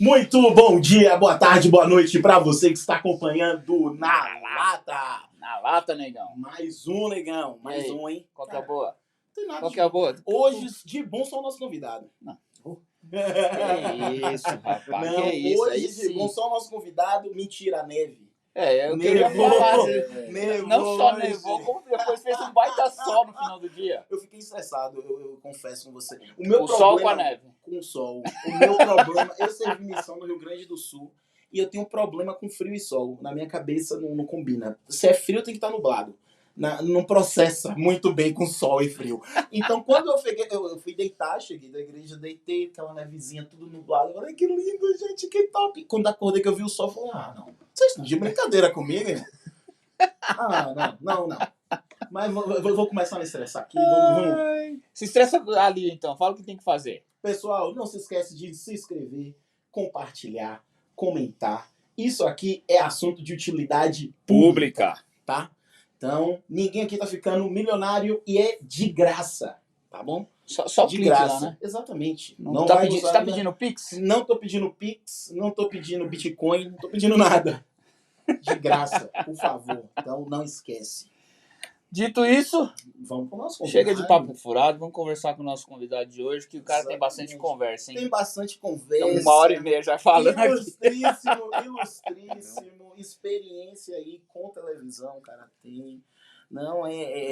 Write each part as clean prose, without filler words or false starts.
Muito bom dia, boa tarde, boa noite pra você que está acompanhando Na Lata. Na lata, negão. Mais um, negão. Mais um, hein? Qual que é a boa? Não tem nada Qual que é a boa? Hoje, de bom, são o nosso convidado. Não. Que isso, rapaz. Não, que isso? hoje, Aí de sim. bom, só o nosso convidado. Mentira, neve. Eu queria falar. Nevou Não só hoje. nevou, como depois fez um baita sol no final do dia. Eu fiquei estressado, eu confesso com você. O meu O problema, sol com a neve. Com o sol. O meu problema, eu servi missão no Rio Grande do Sul e eu tenho um problema com frio e sol. Na minha cabeça não combina. Se é frio, tem que estar nublado. Não processa muito bem com sol e frio. Então, quando eu fui deitar, cheguei da igreja, deitei, aquela nevezinha, tudo nublado. Eu falei, que lindo, gente, que top. Quando acordei que eu vi o sol, eu falei, não. Vocês estão de brincadeira comigo, hein? Não. Mas vou começar a me estressar aqui. Vamos. Se estressa ali, então. Fala o que tem que fazer. Pessoal, não se esquece de se inscrever, compartilhar, comentar. Isso aqui é assunto de utilidade pública, tá? Então, ninguém aqui tá ficando milionário e é de graça, tá bom? Só de clique graça, lá, né? Exatamente. Não tá pedindo, você tá pedindo Pix? Não tô pedindo Pix, não tô pedindo Bitcoin, não tô pedindo nada. De graça, por favor. Então, não esquece. Dito isso, vamos pro nosso convidado. Chega de papo furado, vamos conversar com o nosso convidado de hoje, que o cara tem bastante conversa, hein? Tem bastante conversa. Então, 1h30 já falando ilustríssimo, experiência aí com televisão, o cara tem. Não,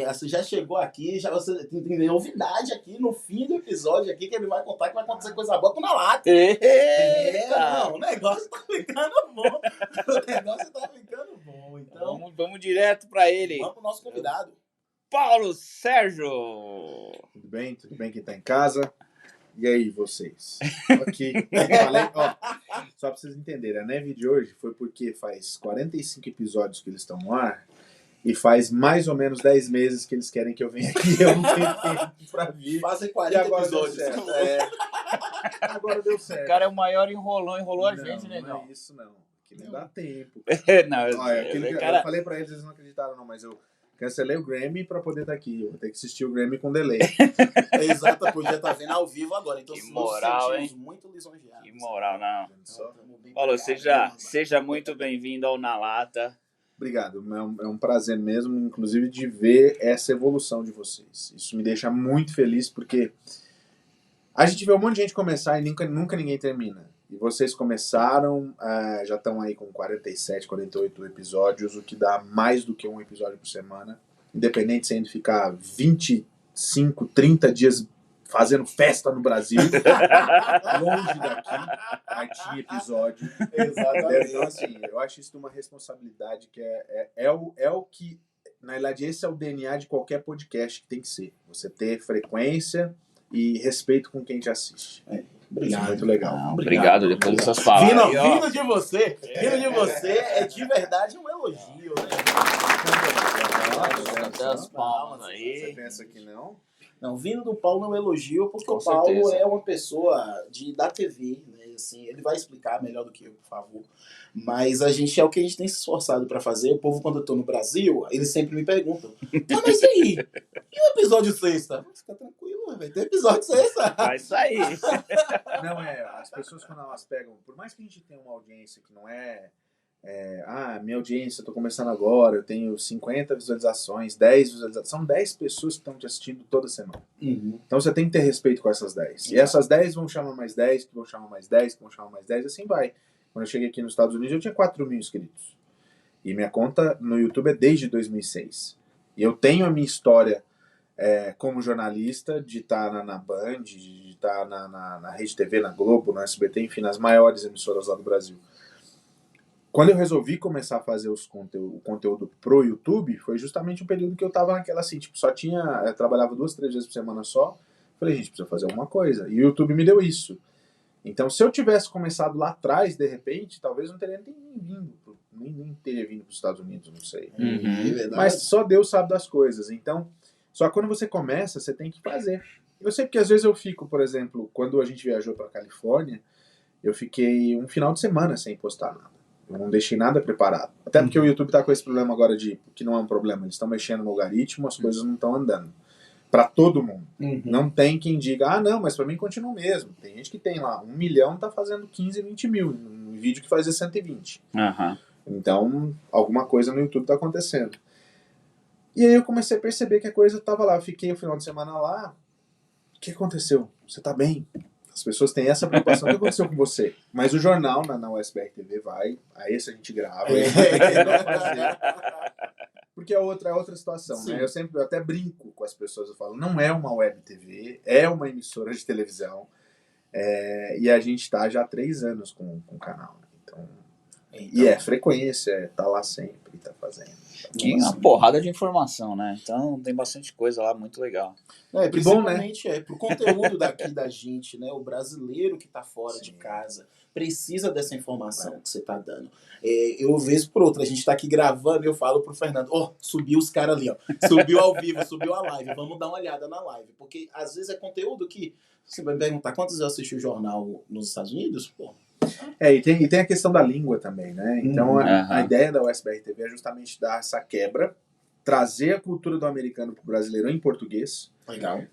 você já chegou aqui, você tem novidade aqui no fim do episódio aqui, que ele vai contar que vai acontecer coisa boa com Na Lata. O negócio tá ficando bom. Então, vamos direto pra ele. Vamos pro nosso convidado. Paulo Sérgio. Tudo bem quem tá em casa? E aí, vocês? Aqui, falei, só pra vocês entenderem, a neve de hoje foi porque faz 45 episódios que eles estão no ar e faz mais ou menos 10 meses que eles querem que eu venha aqui. Eu não tenho tempo pra vir. Fazem 40 episódios. Agora deu certo. O cara é o maior enrolou a gente, né? Não é isso, não. Que não dá tempo. Eu falei pra eles não acreditaram, não, mas eu cancelei o Grammy pra poder estar aqui. Eu vou ter que assistir o Grammy com delay. Exato, podia estar vendo ao vivo agora. Então, que moral, hein? Muito lisonjeados. Que moral, não. Paulo, seja muito bem-vindo ao Na Lata. Obrigado, é um prazer mesmo, inclusive, de ver essa evolução de vocês. Isso me deixa muito feliz, porque a gente vê um monte de gente começar e nunca ninguém termina. E vocês começaram, já estão aí com 47, 48 episódios, o que dá mais do que um episódio por semana. Independente se ainda ficar 25, 30 dias fazendo festa no Brasil, longe daqui, aí tinha episódio. Exatamente. Então, assim, eu acho isso uma responsabilidade que é o que, na verdade, esse é o DNA de qualquer podcast que tem que ser. Você ter frequência e respeito com quem te assiste. Obrigado. Isso é muito legal. Obrigado, depois dessas palavras. Vindo de você é de verdade um elogio, né? Até as palmas aí. Você pensa que não? Não, vindo do Paulo é um elogio, porque Com o Paulo certeza. é uma pessoa da TV, né? Assim, ele vai explicar melhor do que eu, por favor. Mas é o que a gente tem se esforçado pra fazer. O povo, quando eu tô no Brasil, eles sempre me perguntam: mas e aí? E o episódio sexta? Fica tranquilo, vai ter episódio sexta. Vai sair. Não, as pessoas quando elas pegam, por mais que a gente tenha uma audiência que não minha audiência, eu tô começando agora, eu tenho 50 visualizações, 10 visualizações, são 10 pessoas que estão te assistindo toda semana. Uhum. Então você tem que ter respeito com essas 10. E essas 10 vão chamar mais 10, que vão chamar mais 10, que vão chamar mais 10, assim vai. Quando eu cheguei aqui nos Estados Unidos, eu tinha 4 mil inscritos. E minha conta no YouTube é desde 2006. E eu tenho a minha história como jornalista, de estar na Band, de estar na Rede TV, na Globo, no SBT, enfim, nas maiores emissoras lá do Brasil. Quando eu resolvi começar a fazer o conteúdo pro YouTube, foi justamente um período que eu tava naquela assim, tipo, eu trabalhava 2, 3 vezes por semana só. Falei, gente, precisa fazer alguma coisa. E o YouTube me deu isso. Então, se eu tivesse começado lá atrás, de repente, talvez não teria nem teria vindo para os Estados Unidos, não sei. Mas só Deus sabe das coisas. Então, só quando você começa, você tem que fazer. Eu sei porque às vezes eu fico, por exemplo, quando a gente viajou para Califórnia, eu fiquei um final de semana sem postar nada. Eu não deixei nada preparado. Até porque o YouTube tá com esse problema agora que não é um problema, eles estão mexendo no algoritmo, as coisas não estão andando. Para todo mundo. Não tem quem diga, não, mas para mim continua o mesmo. Tem gente que tem lá 1 milhão, tá fazendo 15, 20 mil, um vídeo que fazia 120. Então, alguma coisa no YouTube tá acontecendo. E aí eu comecei a perceber que a coisa tava lá. Eu fiquei o final de semana lá. O que aconteceu? Você tá bem? As pessoas têm essa preocupação. O que aconteceu com você? Mas o jornal na USBR TV vai, aí esse a gente grava. Porque é outra situação, né? Eu até brinco com as pessoas, eu falo, não é uma web TV, é uma emissora de televisão, e a gente tá já há 3 anos com o canal, né? Então, e frequência, tá lá sempre, tá fazendo. E uma porrada de informação, né? Então tem bastante coisa lá, muito legal. Principalmente pro conteúdo daqui da gente, né? O brasileiro que tá fora de casa precisa dessa informação que você tá dando. Eu vejo por outra, a gente tá aqui gravando e eu falo pro Fernando, subiu os caras ali, subiu ao vivo, subiu a live, vamos dar uma olhada na live. Porque às vezes é conteúdo que, você vai me perguntar quantos eu assisti o jornal nos Estados Unidos? Pô. E tem a questão da língua também, né? Então a ideia da USBR TV é justamente dar essa quebra, trazer a cultura do americano pro brasileiro em português,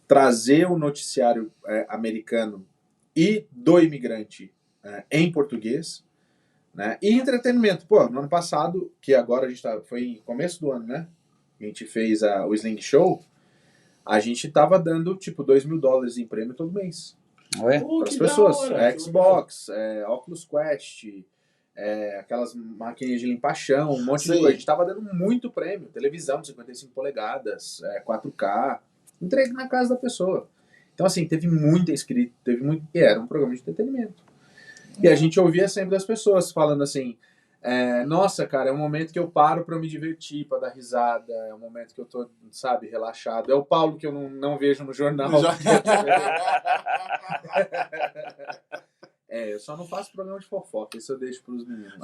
trazer o noticiário americano e do imigrante em português, né? E entretenimento. Pô, no ano passado, que agora a gente foi começo do ano, né? A gente fez o Sling Show, a gente tava dando tipo $2.000 em prêmio todo mês. Para as pessoas. Xbox, Oculus Quest, aquelas maquininhas de limpar chão, um monte de coisa. A gente tava dando muito prêmio. Televisão de 55 polegadas, 4K. Entregue na casa da pessoa. Então, assim, teve muita inscrita, e era um programa de entretenimento. E a gente ouvia sempre das pessoas falando assim, nossa, cara, é um momento que eu paro pra me divertir, pra dar risada, é um momento que eu tô, sabe, relaxado. É o Paulo que eu não vejo no jornal. Eu só não faço programa de fofoca, isso eu deixo pros meninos.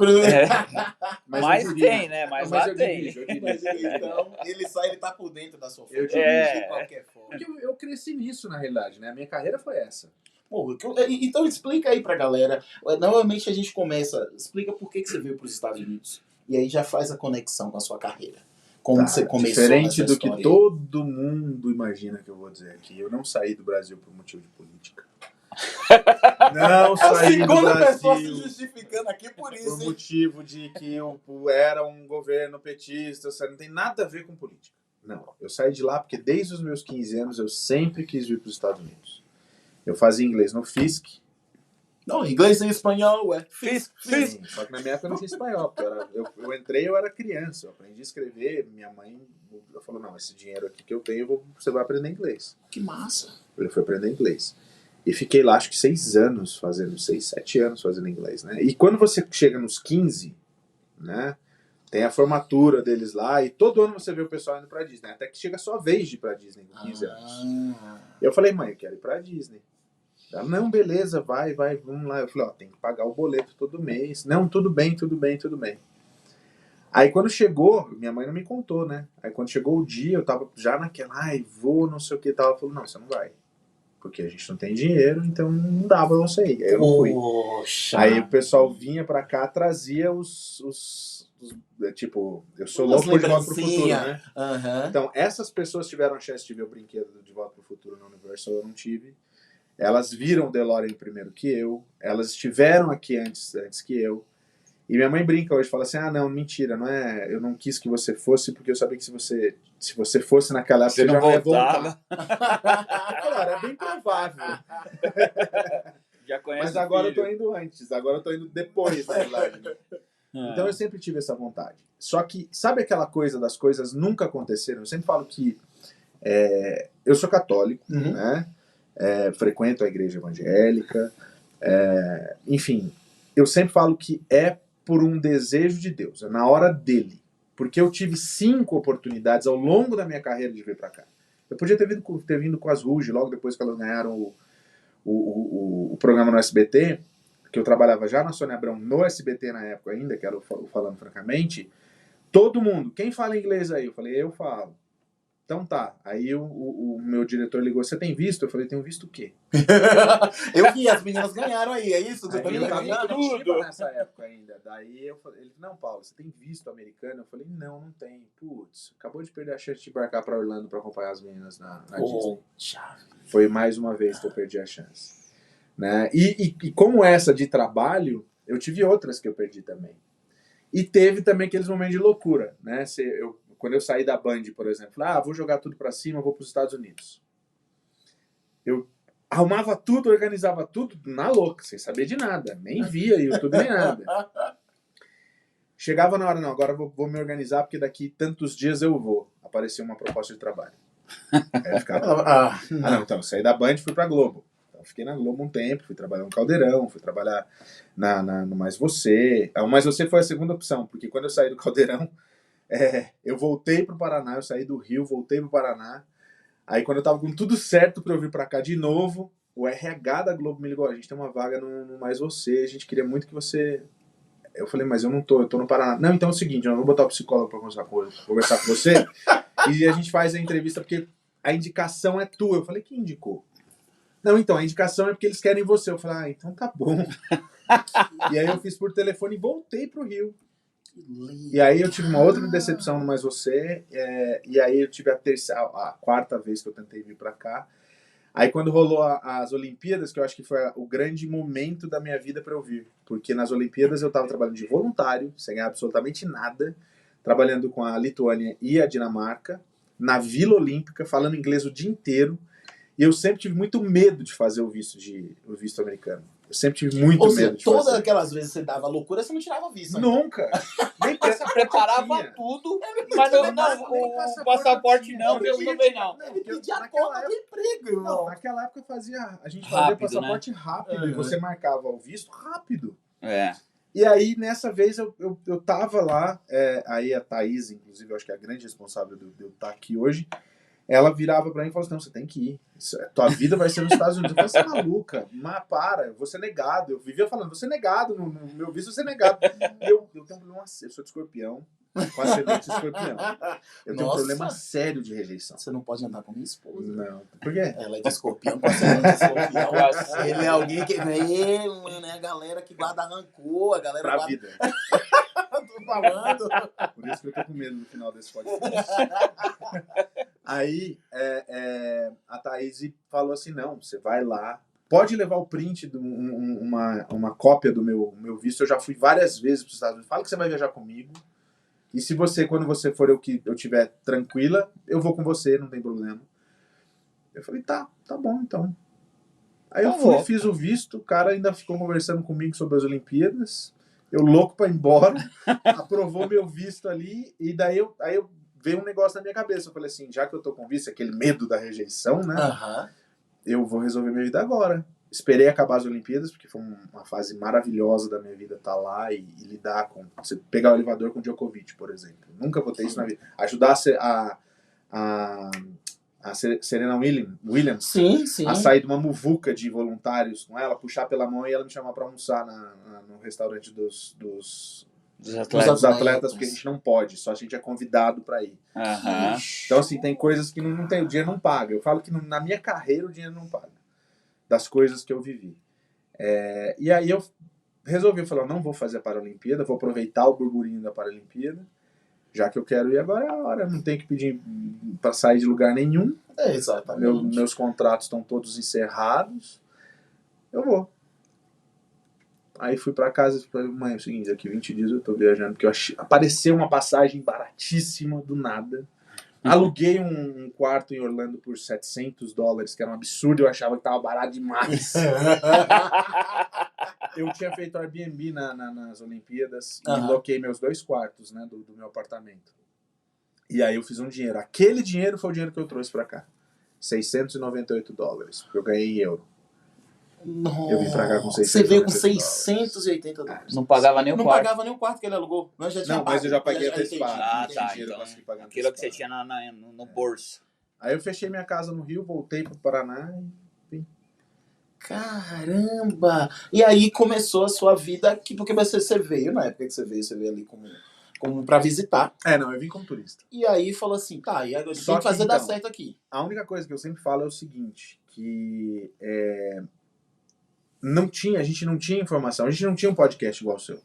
Mas tem, né? Mas lá tem. Então, ele tá por dentro da sua fofoca. De qualquer forma. Porque eu cresci nisso, na realidade, né? A minha carreira foi essa. Então explica aí pra galera. Normalmente a gente começa, explica por que você veio pros Estados Unidos. E aí já faz a conexão com a sua carreira. Como você começou diferente do que todo mundo imagina que eu vou dizer aqui. Eu não saí do Brasil por motivo de política. Não saí do Brasil se justificando aqui por isso. Por motivo de que eu era um governo petista. Não tem nada a ver com política. Não, eu saí de lá porque desde os meus 15 anos eu sempre quis vir para os Estados Unidos. Eu fazia inglês no FISC. Não, inglês em espanhol, FISC. Só que na minha época eu não tinha espanhol. Eu entrei, eu era criança. Eu aprendi a escrever. Minha mãe falou, não, esse dinheiro aqui que eu tenho, você vai aprender inglês. Que massa. Eu fui aprender inglês. E fiquei lá, acho que 6 anos fazendo, 6, 7 anos fazendo inglês, né? E quando você chega nos 15, né? Tem a formatura deles lá e todo ano você vê o pessoal indo pra Disney. Até que chega a sua vez de ir pra Disney com 15 anos. E eu falei, mãe, eu quero ir pra Disney. Ela, não, beleza, vai, vamos lá. Eu falei, tem que pagar o boleto todo mês. Não, tudo bem. Aí quando chegou, minha mãe não me contou, né? Aí quando chegou o dia, eu tava já naquela, vou, não sei o que, tava. Falou, não, você não vai. Porque a gente não tem dinheiro, então não dá pra você ir. Aí eu não fui. Poxa. Aí o pessoal vinha pra cá, trazia tipo, eu sou louco por De Volta pro Futuro, né? Então, essas pessoas tiveram a chance de ver o brinquedo de Volta pro Futuro no Universal, eu não tive. Elas viram o DeLorean primeiro que eu, elas estiveram aqui antes que eu. E minha mãe brinca hoje, fala assim, não, mentira, não é, eu não quis que você fosse, porque eu sabia que se você fosse naquela época, você já não ia voltar. Claro, é bem provável. Já conhece. Mas agora eu tô indo antes, agora eu tô indo depois, na verdade. Então eu sempre tive essa vontade. Só que, sabe aquela coisa das coisas nunca aconteceram? Eu sempre falo que eu sou católico, né? Frequento a igreja evangélica, enfim, eu sempre falo que é por um desejo de Deus, é na hora dele. Porque eu tive 5 oportunidades ao longo da minha carreira de vir pra cá. Eu podia ter vindo com as Ruge, logo depois que elas ganharam o programa no SBT, que eu trabalhava já na Sônia Abrão, no SBT na época ainda, que era o Falando Francamente. Todo mundo, quem fala inglês aí? Eu falei, eu falo. então tá. Aí o meu diretor ligou, você tem visto? Eu falei, tenho visto o quê? Eu vi, as meninas ganharam aí, é isso? Aí Tô eu tava em ligado. Curitiba nessa época ainda. Daí eu falei, ele, não, Paulo, você tem visto americano? Eu falei, não tem. Putz, acabou de perder a chance de embarcar pra Orlando pra acompanhar as meninas na Disney. Foi mais uma vez que eu perdi a chance. Né? E como essa de trabalho, eu tive outras que eu perdi também. E teve também aqueles momentos de loucura, né? Quando eu saí da Band, por exemplo, vou jogar tudo pra cima, vou pros Estados Unidos. Eu arrumava tudo, organizava tudo na louca, sem saber de nada. Nem via YouTube, nem nada. Chegava na hora, não, agora vou me organizar, porque daqui tantos dias eu vou. Apareceu uma proposta de trabalho. Aí eu ficava... não, então, saí da Band e fui pra Globo. Então, fiquei na Globo um tempo, fui trabalhar no Caldeirão, fui trabalhar no Mais Você. O Mais Você foi a segunda opção, porque quando eu saí do Caldeirão, eu voltei pro Paraná, eu saí do Rio, voltei pro Paraná. Aí quando eu tava com tudo certo pra eu vir pra cá de novo, o RH da Globo me ligou, a gente tem uma vaga no Mais Você, a gente queria muito que você... Eu falei, mas eu não tô, eu tô no Paraná. Não, então é o seguinte, eu vou botar o psicólogo pra conversar com você e a gente faz a entrevista porque a indicação é tua. Eu falei, quem indicou? Não, então, a indicação é porque eles querem você. Eu falei, então tá bom. E aí eu fiz por telefone e voltei pro Rio. E aí eu tive uma outra decepção no Mais Você, e aí eu tive a quarta vez que eu tentei vir pra cá. Aí quando rolou as Olimpíadas, que eu acho que foi o grande momento da minha vida pra eu vir. Porque nas Olimpíadas eu tava trabalhando de voluntário, sem ganhar absolutamente nada, trabalhando com a Lituânia e a Dinamarca, na Vila Olímpica, falando inglês o dia inteiro. E eu sempre tive muito medo de fazer o visto americano. Eu sempre tive muito medo de fazer. Todas aquelas vezes que você dava loucura, você não tirava visto. Ainda. Nunca. Nem Você preparava tudo, mas o passaporte não, eu também não. Ele pedia a conta do emprego, irmão. Naquela época a gente fazia passaporte né? rápido e você marcava o visto rápido. É. E aí, nessa vez, eu tava lá, aí a Thaís, inclusive, eu acho que é a grande responsável de eu estar aqui hoje, ela virava pra mim e falou assim, não, você tem que ir. Tua vida vai ser nos Estados Unidos. Eu falei, você é maluca? Mas para, eu vou ser negado. Eu vivia falando, vou ser negado, no meu visto vou ser negado. E eu tenho um problema, eu sou de escorpião, com ascendente de escorpião. Eu tenho um problema sério de rejeição. Você não pode andar com minha esposa. Não. Por quê? Ela é de escorpião, com ascendente de escorpião. Ele é alguém que... mano, é a galera que guarda rancor, a galera pra guarda... vida. Tô falando. Por isso que eu tô com medo no final desse podcast. Aí, a Thaís falou assim, não, você vai lá, pode levar o print de uma cópia do meu visto, eu já fui várias vezes para os Estados Unidos, fala que você vai viajar comigo, e se você, quando você for eu estiver tranquila, eu vou com você, não tem problema. Eu falei, tá bom, então. Aí eu fui, fiz o visto, o cara ainda ficou conversando comigo sobre as Olimpíadas, eu louco para ir embora, aprovou meu visto ali, e daí eu veio um negócio na minha cabeça. Eu falei assim, já que eu tô com visto, aquele medo da rejeição, né? Eu vou resolver minha vida agora. Esperei acabar as Olimpíadas, porque foi uma fase maravilhosa da minha vida estar lá e lidar com... Você pegar o elevador com o Djokovic, por exemplo. Nunca vou ter isso na vida. Ajudar a Serena Williams sim. a sair de uma muvuca de voluntários com ela, puxar pela mão e ela me chamar para almoçar no restaurante dos atletas, porque a gente não pode, só a gente é convidado para ir. Então, assim, tem coisas que não tem, o dinheiro não paga. Eu falo que na minha carreira o dinheiro não paga, das coisas que eu vivi. E aí eu resolvi, eu falei, não vou fazer a Paralimpíada, vou aproveitar o burburinho da Paralimpíada, já que eu quero ir agora é a hora, não tenho que pedir para sair de lugar nenhum. Exatamente. Meus contratos estão todos encerrados, eu vou. Aí fui pra casa e falei, mãe, é o seguinte, daqui 20 dias eu tô viajando, porque apareceu uma passagem baratíssima do nada. Aluguei um quarto em Orlando por $700, que era um absurdo, eu achava que tava barato demais. Eu tinha feito Airbnb nas Olimpíadas e loquei meus 2 quartos, né, do meu apartamento. E aí eu fiz um dinheiro. Aquele dinheiro foi o dinheiro que eu trouxe pra cá. $698, porque eu ganhei em euro. Nossa. Eu vim pra cá com 680 Você veio com $680. Não pagava nem o quarto. Não pagava nem o quarto que ele alugou. Mas eu já paguei antecipado. Tá. Então, aquilo que você tinha no bolso. Aí eu fechei minha casa no Rio, voltei pro Paraná e vim. Caramba! E aí começou a sua vida aqui, porque você veio, na época que você veio ali como pra visitar. Não, eu vim como turista. E aí falou assim, tá, e agora Só tem que fazer que, dar então, certo aqui. A única coisa que eu sempre falo é o seguinte, que a gente não tinha informação, a gente não tinha um podcast igual o seu,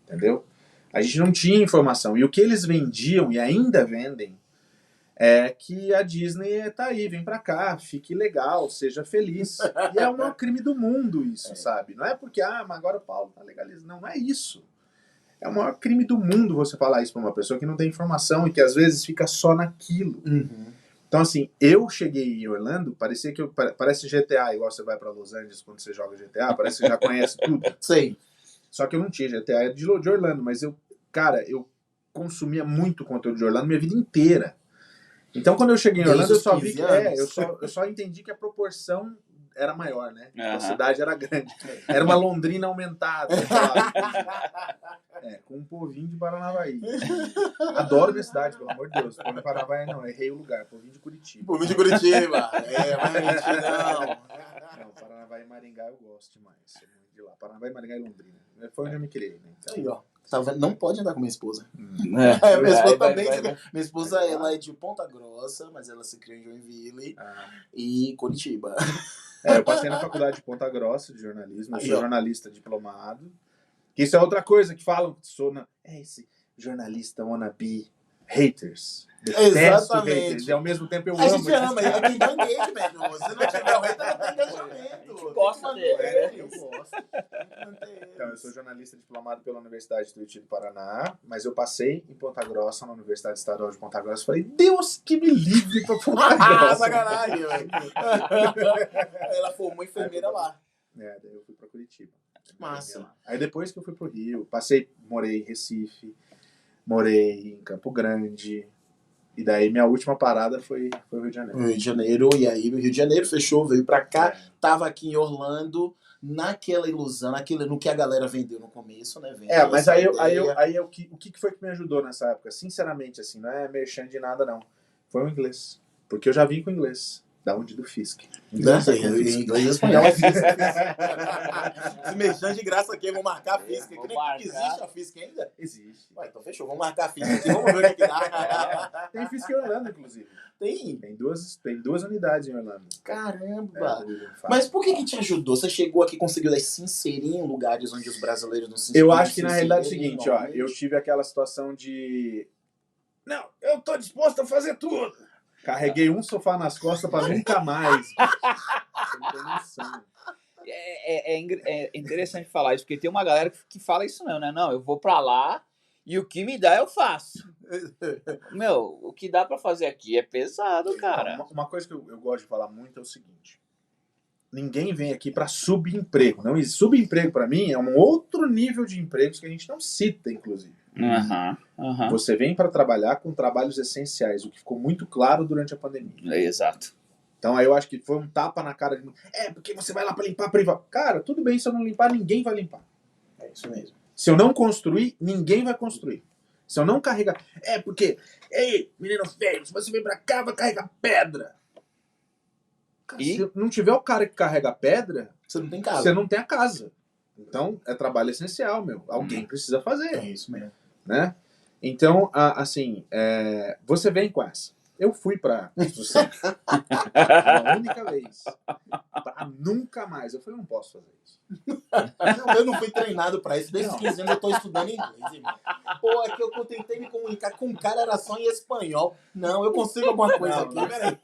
entendeu? A gente não tinha informação. E o que eles vendiam e ainda vendem é que a Disney tá aí, vem pra cá, fique legal, seja feliz. E é o maior crime do mundo isso, sabe? Não é porque, mas agora o Paulo tá legalizando. Não é isso. É o maior crime do mundo você falar isso pra uma pessoa que não tem informação e que às vezes fica só naquilo. Então, assim, eu cheguei em Orlando, parecia que parece GTA, igual você vai pra Los Angeles quando você joga GTA, parece que já conhece tudo. Sei. Só que eu não tinha GTA de Orlando, mas eu consumia muito conteúdo de Orlando minha vida inteira. Então, quando eu cheguei em Orlando, eu só vi que eu só entendi que a proporção era maior, né? A cidade era grande. Era uma Londrina aumentada. Com um povinho de Paranavaí. Adoro minha cidade, pelo amor de Deus. Povinho de Paranavaí não, errei o lugar. Povinho de Curitiba. Povinho de Curitiba. Mas não. Não, Paranavaí e Maringá eu gosto demais. De lá. Paranavaí, Maringá e Londrina. Foi onde eu me criei, né? Então, aí, ó. Tá vendo? Não pode andar com minha esposa. Minha esposa também. Minha esposa, ela é de Ponta Grossa, mas ela se criou em Joinville e Curitiba. Eu passei na faculdade de Ponta Grossa de jornalismo. Eu sou jornalista diplomado. Isso é outra coisa que falam que sou esse jornalista wannabe haters. Detesto haters. E ao mesmo tempo eu amo. A gente ama, é quem dá engagement. Se não tiver o hater, não tem engajamento. A gente gosta dele. Eu gosto. Então, eu sou jornalista diplomado pela Universidade do Rio do Paraná, mas eu passei em Ponta Grossa, na Universidade Estadual de Ponta Grossa, e falei, Deus que me livre pra Ponta Grossa. Sacanagem, velho. Ela formou enfermeira lá. Daí eu fui pra Curitiba. Massa. Aí depois que eu fui pro Rio, morei em Recife, morei em Campo Grande, e daí minha última parada foi o Rio de Janeiro. Rio de Janeiro, e aí o Rio de Janeiro fechou, veio pra cá, tava aqui em Orlando, naquela ilusão, no que a galera vendeu no começo, né? Mas o que foi que me ajudou nessa época? Sinceramente, assim, não é merchan de nada, não. Foi o inglês. Porque eu já vim com inglês. Da onde? Do Fisk. Inglês e espanhol. Se mexer de graça aqui, vamos marcar a Fisk. Existe a Fisk ainda? Existe. Então fechou, vamos marcar a Fisk aqui, vamos ver o que dá. Tem Fisk em Orlando, inclusive. Tem duas unidades em Orlando. Caramba! Mas por que te ajudou? Você chegou aqui e conseguiu se inserir em lugares onde os brasileiros não se inseriram? Eu acho que na realidade é o seguinte, eu tive aquela situação de... Não, eu tô disposto a fazer tudo. Carreguei um sofá nas costas pra nunca mais. Você não tem noção. É interessante falar isso, porque tem uma galera que fala isso mesmo, né? Não, eu vou pra lá e o que me dá eu faço. Meu, o que dá pra fazer aqui é pesado, cara. Uma coisa que eu gosto de falar muito é o seguinte. Ninguém vem aqui pra subemprego. Não, subemprego pra mim é um outro nível de empregos que a gente não cita, inclusive. Você vem para trabalhar com trabalhos essenciais, o que ficou muito claro durante a pandemia. Exato. Então aí eu acho que foi um tapa na cara de... porque você vai lá para limpar a privada. Cara, tudo bem, se eu não limpar, ninguém vai limpar. É isso mesmo. Se eu não construir, ninguém vai construir. Se eu não carregar... porque... Ei, menino feio, se você vem pra cá, vai carregar pedra. Cara, se não tiver o cara que carrega pedra... Você não tem casa. Você não tem a casa. Então, é trabalho essencial, meu. Alguém precisa fazer. É isso mesmo. Né? Então, assim, você vem com essa. Eu fui pra construção. Uma única vez. Pra nunca mais. Eu falei, não posso fazer isso. Eu não fui treinado pra isso. Desde os 15 anos eu tô estudando inglês, irmão. Pô, é que eu tentei me comunicar com um cara, era só em espanhol. Não, eu consigo alguma coisa aqui, peraí.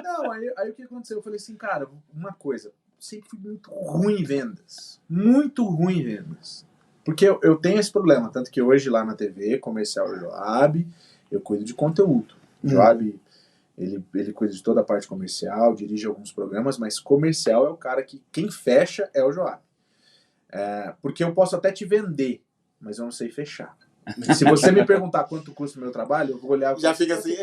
Não, aí o que aconteceu? Eu falei assim, cara, uma coisa. Sempre fui muito ruim em vendas. Muito ruim em vendas. Porque eu tenho esse problema. Tanto que hoje lá na TV, comercial Joab, eu cuido de conteúdo. Joab, ele cuida de toda a parte comercial, dirige alguns programas, mas comercial é o cara que quem fecha é o Joab. Porque eu posso até te vender, mas eu não sei fechar. E se você me perguntar quanto custa o meu trabalho, eu vou olhar... Já fica assim,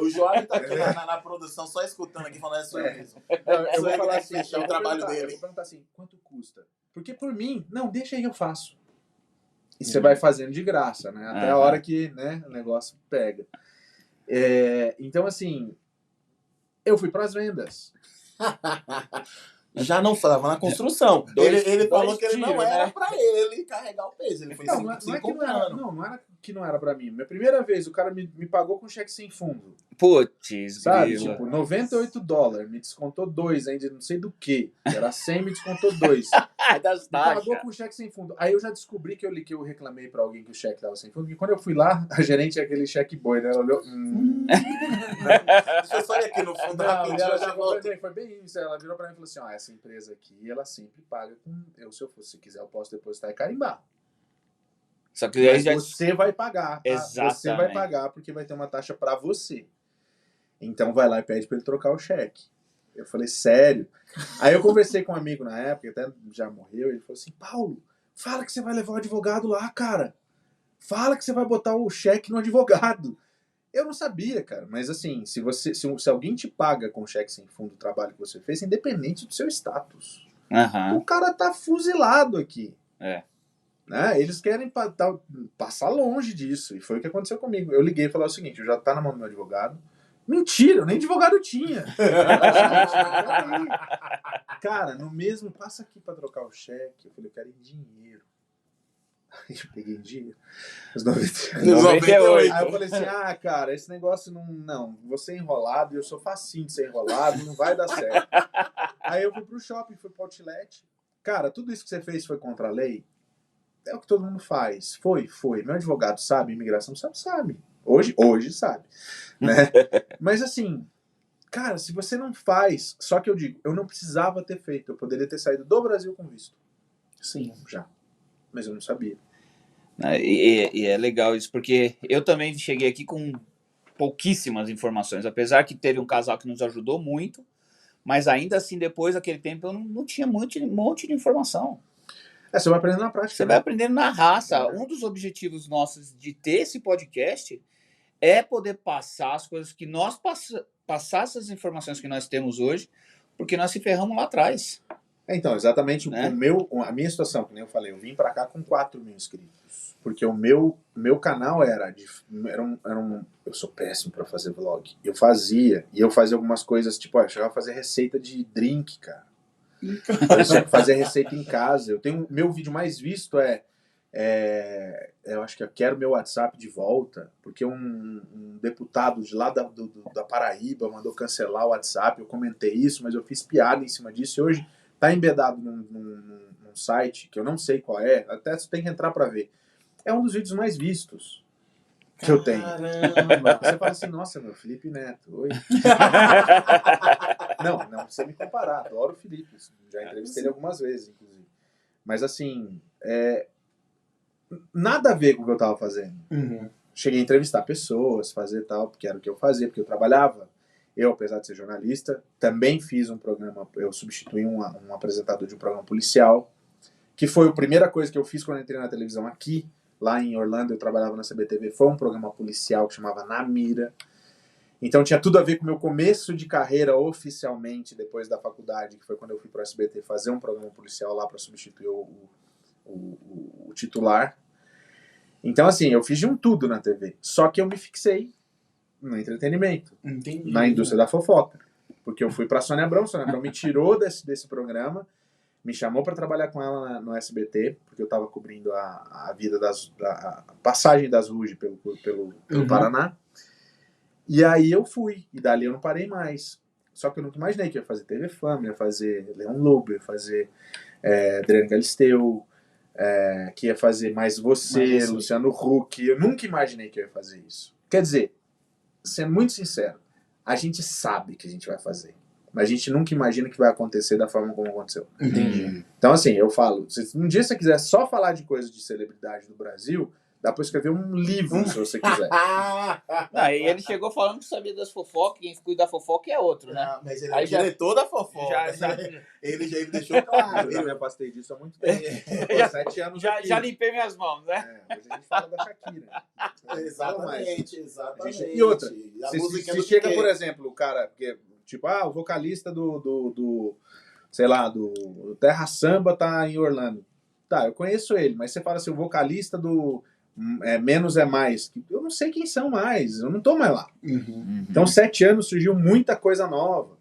o Joab tá aqui na produção só escutando aqui, falando, sou eu mesmo. Eu vou falar assim, fechar o trabalho dele. Eu vou perguntar assim, quanto custa? Porque por mim, não, deixa aí eu faço. E você vai fazendo de graça, né? Até a hora que, né, o negócio pega. Então, assim, eu fui para as vendas. Já não falava na construção. Dois- ele falou dois que ele não tiros, era né? pra ele carregar o peso. Ele foi Não, se não é que não comprando. era, não era que não era pra mim. Minha primeira vez, o cara me pagou com cheque sem fundo. Putz, Sabe? grila. Tipo, $98. Me descontou 2 ainda, não sei do que. Era 100, me descontou 2. Das Me pagou taxas. com cheque sem fundo. Aí eu já descobri que eu reclamei pra alguém que o cheque tava sem fundo. E quando eu fui lá, a gerente é aquele cheque boi, né? Ela olhou. Deixa eu só ir aqui no fundo Não, rapidinho, e ela eu já chegou pra volto. mim, foi bem isso. Ela virou pra mim e falou assim: ó, essa empresa aqui, ela sempre paga com. Se eu fosse, se quiser, eu posso depositar e carimbar. Só que aí Mas já... você vai pagar. Você vai Exatamente. pagar porque vai ter uma taxa pra você. Então vai lá e pede pra ele trocar o cheque. Eu falei, sério? Aí eu conversei com um amigo na época, até já morreu, ele falou assim: Paulo, fala que você vai levar o advogado lá, cara. Fala que você vai botar o cheque no advogado. Eu não sabia, cara. Mas assim, se alguém te paga com cheque sem fundo o trabalho que você fez, independente do seu status, Aham. o cara tá fuzilado aqui. É. Né? Eles querem passar longe disso. E foi o que aconteceu comigo. Eu liguei e falei o seguinte: eu já tá na mão do meu advogado. Mentira, eu nem advogado tinha. Cara, no mesmo, passa aqui pra trocar o cheque. Eu falei, eu quero em dinheiro. Aí eu peguei em dinheiro. Os 98. Aí eu falei assim: ah, cara, esse negócio não, você é enrolado, e eu sou facinho de ser enrolado, não vai dar certo. Aí eu fui pro shopping, fui pro outlet. Cara, tudo isso que você fez foi contra a lei? É o que todo mundo faz. Foi. Meu advogado sabe, imigração sabe. Hoje sabe. Né? Mas assim, cara, se você não faz, só que eu digo, eu não precisava ter feito, eu poderia ter saído do Brasil com visto. Sim. Já. Mas eu não sabia. E é legal isso, porque eu também cheguei aqui com pouquíssimas informações, apesar que teve um casal que nos ajudou muito, mas ainda assim, depois daquele tempo, eu não tinha um monte de informação. Você vai aprendendo na prática. Você vai aprendendo na raça. Um dos objetivos nossos de ter esse podcast é poder passar as coisas que nós passar essas informações que nós temos hoje, porque nós se ferramos lá atrás. Então, exatamente Né? a minha situação, que nem eu falei, eu vim pra cá com 4 mil inscritos. Porque o meu canal era eu sou péssimo pra fazer vlog. Eu fazia algumas coisas, tipo, eu chegava a fazer receita de drink, cara. Eu fazer receita em casa. Meu vídeo mais visto eu acho que eu quero meu WhatsApp de volta, porque um deputado de lá da Paraíba mandou cancelar o WhatsApp. Eu comentei isso, mas eu fiz piada em cima disso, e hoje tá embedado num site que eu não sei qual é, até você tem que entrar pra ver. É um dos vídeos mais vistos que eu tenho. Caramba. Você fala assim: nossa, meu Felipe Neto, oi. Não precisa me comparar, adoro o Felipe, já entrevistei ele algumas vezes, inclusive. Mas assim, nada a ver com o que eu tava fazendo. Uhum. Cheguei a entrevistar pessoas, fazer tal, porque era o que eu fazia, porque eu trabalhava. Eu, apesar de ser jornalista, também fiz um programa, eu substituí um apresentador de um programa policial, que foi a primeira coisa que eu fiz quando eu entrei na televisão aqui, lá em Orlando. Eu trabalhava na CBTV, foi um programa policial que chamava Na Mira. Então tinha tudo a ver com o meu começo de carreira oficialmente, depois da faculdade, que foi quando eu fui para o SBT fazer um programa policial lá para substituir o titular. Então assim, eu fiz de um tudo na TV, só que eu me fixei no entretenimento. Entendi. Na indústria da fofoca. Porque eu fui pra Sônia Abrão me tirou desse programa, me chamou para trabalhar com ela no SBT, porque eu tava cobrindo a vida a passagem das Ruge pelo Paraná. E aí eu fui, e dali eu não parei mais. Só que eu nunca imaginei que eu ia fazer TV Fama, ia fazer Leão Lobo, ia fazer Adriano Galisteu, que ia fazer Mais Você, Luciano Huck. Eu nunca imaginei que eu ia fazer isso. Quer dizer, sendo muito sincero, a gente sabe que a gente vai fazer, mas a gente nunca imagina que vai acontecer da forma como aconteceu. Entendi. Então assim, eu falo, se um dia você quiser só falar de coisas de celebridade do Brasil, dá pra escrever um livro, se você quiser. E ele chegou falando que sabia das fofocas, quem cuida da fofoca é outro, né? Não, mas ele é Aí o diretor da fofoca. Ele já deixou claro. Eu me afastei disso há muito tempo. Pô, 7 anos aqui. Já limpei minhas mãos, né? Hoje a gente fala da Shakira. Exatamente. E outra, A se música se do chega, Piquet. por exemplo, o cara, tipo, o vocalista do sei lá, do Terra Samba tá em Orlando. Tá, eu conheço ele, mas você fala assim, o vocalista do Menos é Mais. Eu não sei quem são mais, eu não tô mais lá. Uhum. Então, 7 anos surgiu muita coisa nova.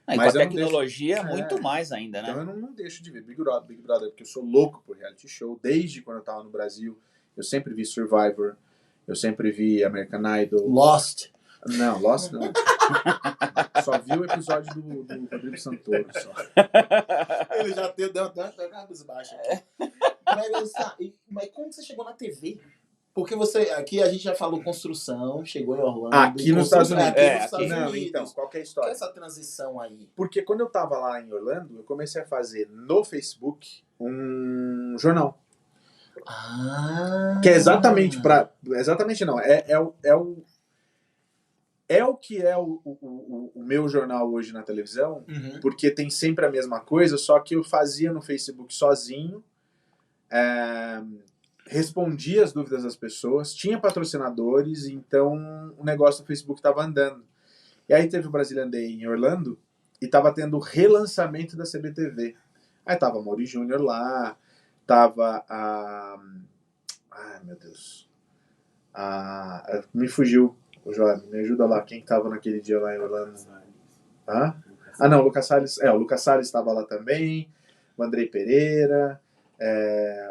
E com Mas a eu não tecnologia, deixo- muito é. mais ainda, né? Então eu não deixo de ver Big Brother, porque eu sou louco por reality show. Desde quando eu tava no Brasil, eu sempre vi Survivor, eu sempre vi American Idol. Lost. Não, Lost não. Só vi o episódio do Rodrigo Santoro. Só. Ele já deu uma cabisbaixa aqui. Mas como você chegou na TV? Porque aqui a gente já falou construção, chegou em Orlando. Aqui nos Estados Unidos. Aqui nos aqui. Estados Não, Unidos. então, qual que é a Que é história? essa transição aí? Porque quando eu tava lá em Orlando, eu comecei a fazer no Facebook um jornal. Ah. Que é exatamente para. Exatamente não. É o que é o meu jornal hoje na televisão, Uhum. porque tem sempre a mesma coisa, só que eu fazia no Facebook sozinho, respondia as dúvidas das pessoas, tinha patrocinadores, então o negócio do Facebook estava andando. E aí teve o Brazilian Day em Orlando e estava tendo o relançamento da CBTV. Aí tava a Mauri Júnior lá, tava a... Ai, meu Deus. Me fugiu o Joab, me ajuda lá. Quem tava naquele dia lá em Orlando? Hã? Ah, não, o Lucas Salles. O Lucas Salles estava lá também. O Andrei Pereira.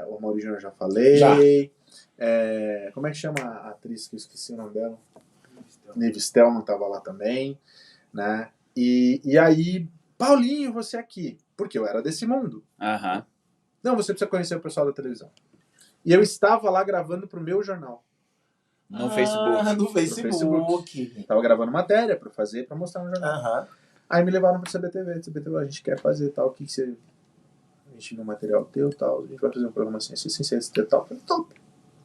O Mauri Júnior já falei. Já. Como é que chama a atriz que eu esqueci o nome dela? Nive Stelman estava lá também, né? E aí, Paulinho, você aqui. Porque eu era desse mundo. Aham. Não, você precisa conhecer o pessoal da televisão. E eu estava lá gravando pro meu jornal. No Facebook. No Facebook. Estava gravando matéria para mostrar no jornal. Aham. Aí me levaram pro CBTV. CBTV, a gente quer fazer tal, o que você... A gente viu material teu tal, a gente vai fazer um programa assim, tal. Eu falei, top.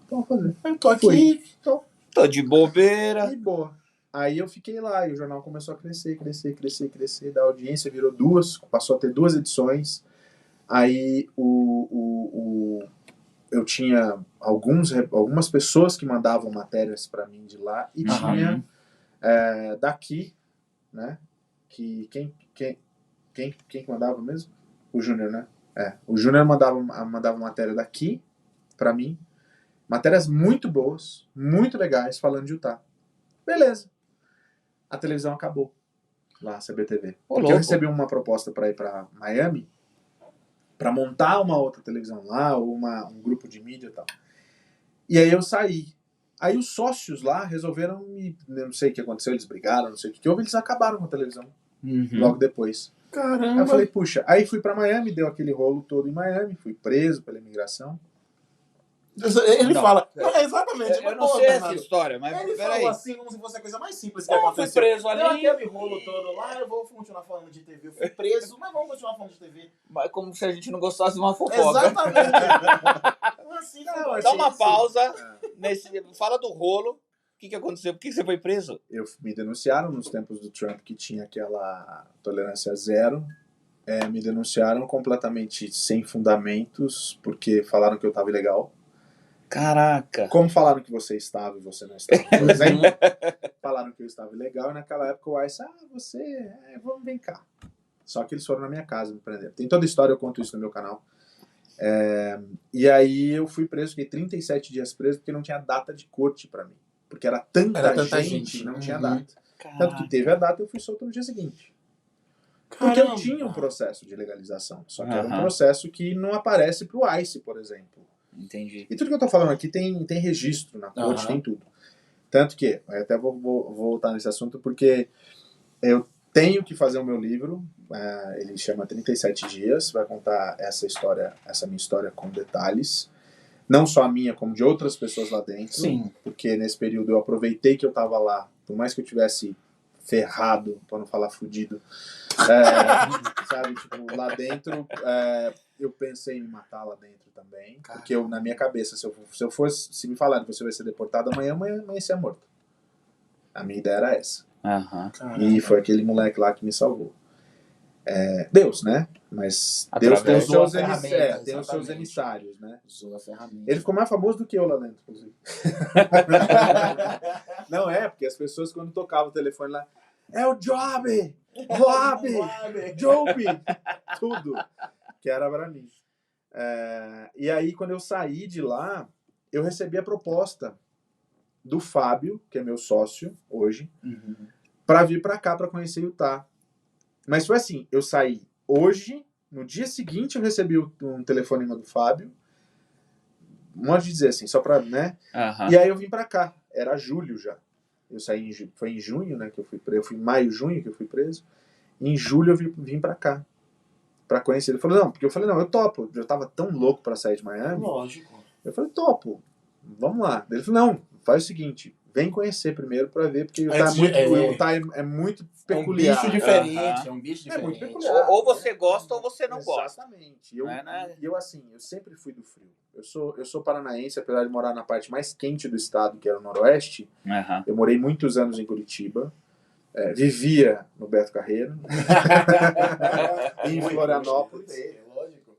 Então vamos fazer. Eu tô aqui. Fui. Então, Tô de bobeira. e boa. Aí eu fiquei lá e o jornal começou a crescer. Da audiência virou 2, passou a ter 2 edições. Aí eu tinha algumas pessoas que mandavam matérias para mim de lá e tinha daqui, né? Que quem mandava mesmo? O Júnior, né? O Júnior mandava matéria daqui para mim, matérias muito boas, muito legais, falando de Utah. Beleza. A televisão acabou lá, a CBTV. Porque eu recebi uma proposta para ir para Miami para montar uma outra televisão lá, ou um grupo de mídia e tal. E aí eu saí. Aí os sócios lá resolveram não sei o que aconteceu, eles brigaram, não sei o que houve, eles acabaram com a televisão logo depois. Caramba. Aí eu falei, puxa, aí fui pra Miami, deu aquele rolo todo em Miami, fui preso pela imigração. Ele Não. fala. Exatamente. Eu não sei essa história, mas Ele peraí. falou assim como se fosse a coisa mais simples que Eu fui aconteceu. preso Deu ali. aquele rolo todo lá, eu vou continuar falando de TV. Eu fui preso, mas vamos continuar falando de TV. Mas como se a gente não gostasse de uma fofoca. Exatamente. Assim, Não, Dá uma sim. pausa. Fala do rolo. O que aconteceu? Por que você foi preso? Me denunciaram nos tempos do Trump, que tinha aquela tolerância zero. Me denunciaram completamente sem fundamentos, porque falaram que eu estava ilegal. Caraca. Como falaram que você estava e você não estava, por exemplo, falaram que eu estava ilegal, e naquela época o ICE, vamos, vem cá. Só que eles foram na minha casa me prender. Tem toda a história, eu conto isso no meu canal. E aí eu fui preso, fiquei 37 dias preso, porque não tinha data de corte pra mim. Porque era tanta gente, não tinha data. Tanto que teve a data, eu fui solto no dia seguinte. Porque eu tinha um processo de legalização. Só que era um processo que não aparece pro ICE, por exemplo. Entendi. E tudo que eu tô falando aqui tem registro na corte, tem tudo. Tanto que, eu até vou voltar nesse assunto, porque eu tenho que fazer o meu livro, ele chama 37 Dias, vai contar essa minha história com detalhes. Não só a minha, como de outras pessoas lá dentro. Sim. Porque nesse período eu aproveitei que eu tava lá, por mais que eu tivesse ferrado, pra não falar fudido, sabe, tipo, lá dentro, eu pensei em me matar lá dentro também, porque na minha cabeça, se me falarem que você vai ser deportado amanhã você é morto. A minha ideia era essa. E foi aquele moleque lá que me salvou. Deus, né? Mas Deus tem os seus emissários, né? Ele ficou mais famoso do que eu lá dentro, inclusive. Não porque as pessoas quando tocavam o telefone lá, é o Job, Job, tudo, que era pra mim. E aí quando eu saí de lá, eu recebi a proposta do Fábio, que é meu sócio hoje, pra vir pra cá pra conhecer Utah. Mas foi assim, eu saí hoje, no dia seguinte eu recebi um telefonema do Fábio, modo de dizer assim, só pra, né? Aham. E aí eu vim pra cá, era julho já. Eu saí, foi em junho, né, que eu fui preso, foi em maio, junho que eu fui preso. Em julho eu vim pra cá, pra conhecer. Ele falou, não, porque eu falei, não, eu topo. Eu tava tão louco pra sair de Miami. Lógico. Eu falei, topo, vamos lá. Ele falou, não, faz o seguinte, vem conhecer primeiro pra ver, porque o Utah é muito peculiar. É um bicho diferente, Aham. é um bicho É muito diferente. peculiar. Ou você gosta ou você não gosta. Exatamente. Né? E eu, assim, eu sempre fui do frio. Eu sou paranaense, apesar de morar na parte mais quente do estado, que era o Noroeste. Aham. Eu morei muitos anos em Curitiba. Vivia no Beto Carreiro. Em Florianópolis. Lógico.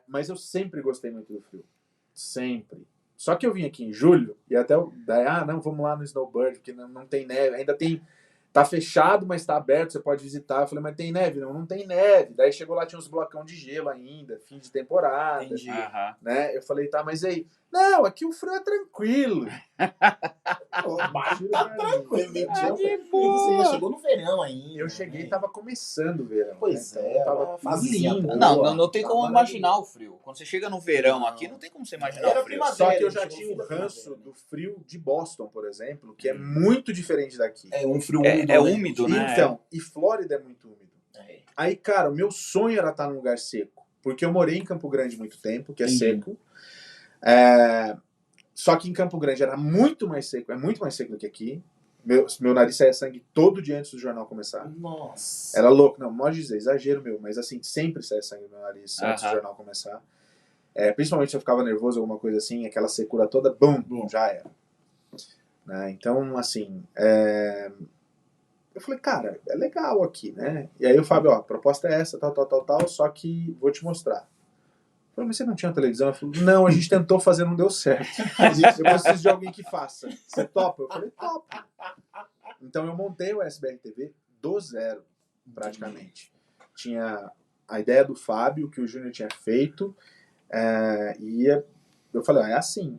Mas eu sempre gostei muito do frio. Sempre. Só que eu vim aqui em julho e até daí, não, vamos lá no Snowbird, porque não tem neve. Ainda tem. Tá fechado, mas tá aberto, você pode visitar. Eu falei, mas tem neve? Não tem neve. Daí chegou lá, tinha uns blocão de gelo ainda, fim de temporada. Entendi. Aham. Né? Eu falei, tá, mas aí? Não, aqui o frio é tranquilo. Tá tranquilo, mentira. de Você boa. chegou no verão ainda. Eu cheguei e né? tava começando o verão. Pois né? é, Então, uma tava fasezinha lindo. boa. Não tem Tá como maravilhoso. imaginar o frio. Quando você chega no verão Não. aqui, não tem como você imaginar Era o frio. primavera. Só que eu já chegou tinha no o fim da ranço primavera. do frio de Boston, por exemplo, que é muito diferente daqui. É um frio É úmido. né? úmido, né? Então, e Flórida é muito úmido. É. Aí, cara, o meu sonho era estar num lugar seco. Porque eu morei em Campo Grande muito tempo, que é Entendi. seco. Só que em Campo Grande era muito mais seco, é muito mais seco do que aqui. Meu nariz saía sangue todo dia antes do jornal começar. Nossa. Era louco, não pode dizer, exagero meu, mas assim, sempre saía sangue no meu nariz antes do Aham. jornal começar. Principalmente se eu ficava nervoso, alguma coisa assim, aquela secura toda, bum, já era. Né? Então, assim, eu falei, cara, é legal aqui, né? E aí o Fábio, ó, a proposta é essa, tal, só que vou te mostrar. Eu falei, mas você não tinha televisão? Eu falei, não, a gente tentou fazer, não deu certo. Eu preciso de alguém que faça. Você topa? Eu falei, topo. Então eu montei o SBR TV do zero, praticamente. Tinha a ideia do Fábio, que o Júnior tinha feito, e eu falei, é assim.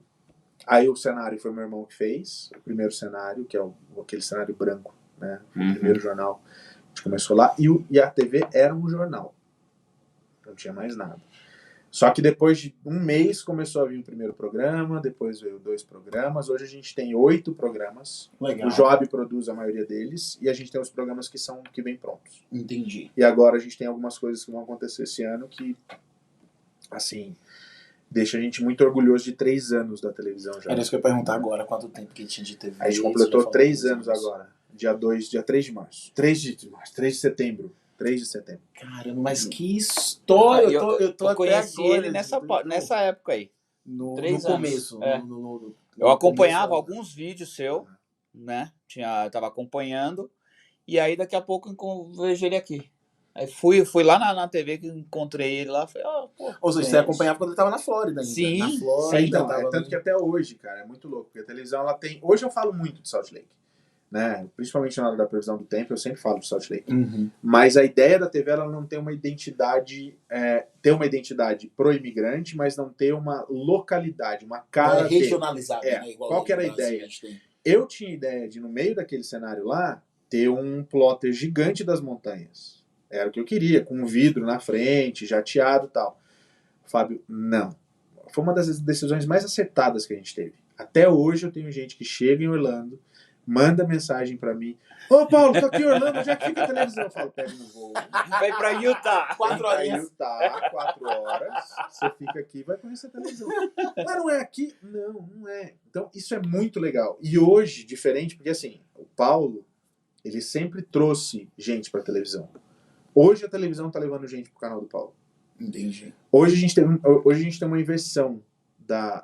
Aí o cenário foi meu irmão que fez, o primeiro cenário, que é aquele cenário branco, né? O primeiro jornal. A gente começou lá, e a TV era um jornal. Não tinha mais nada. Só que depois de um mês começou a vir o primeiro programa, depois veio 2 programas. Hoje a gente tem 8 programas. Legal. O Job produz a maioria deles e a gente tem os programas que vêm prontos. Entendi. E agora a gente tem algumas coisas que vão acontecer esse ano que, assim, deixa a gente muito orgulhoso de 3 anos da televisão já. Era isso que eu ia perguntar agora, quanto tempo que tinha de TV. A gente Você completou já falou 3 anos agora, dia 3 de março. 3 de setembro. 3 de setembro. Caramba, mas que história! Eu tô eu até conheci agora, ele nessa época aí. no 3 começo. anos. No Eu acompanhava começo, alguns vídeos seu, né? Eu tava acompanhando. E aí daqui a pouco eu vejo ele aqui. Aí fui lá na TV que encontrei ele lá. Falei, pô. Ou seja, você acompanhava quando ele tava na Flórida ainda. Sim, Na Flórida, Então, tava tanto que até hoje, cara, é muito louco. Porque a televisão, ela tem... Hoje eu falo muito de Salt Lake. Né? Principalmente na hora da previsão do tempo, eu sempre falo de Salt Lake. Uhum. Mas a ideia da TV, ela não tem uma identidade... ter uma identidade pro imigrante, mas não ter uma localidade, uma cara dele. Regionalizado, né? Igual Qual que era a no Brasil ideia? gente tem. Eu tinha ideia de, no meio daquele cenário lá, ter um plotter gigante das montanhas. Era o que eu queria, com um vidro na frente, jateado e tal. Fábio, não. Foi uma das decisões mais acertadas que a gente teve. Até hoje eu tenho gente que chega em Orlando, manda mensagem pra mim. Ô Paulo, tô aqui em Orlando, onde é que fica a televisão? Eu falo, pega no voo. Vai pra Utah. 4 horinhas. Utah, 4 horas. Você fica aqui e vai conhecer a televisão. Mas não é aqui? Não é. Então, isso é muito legal. E hoje, diferente, porque assim, o Paulo, ele sempre trouxe gente pra televisão. Hoje a televisão tá levando gente pro canal do Paulo. Entendi. Hoje a gente tem uma inversão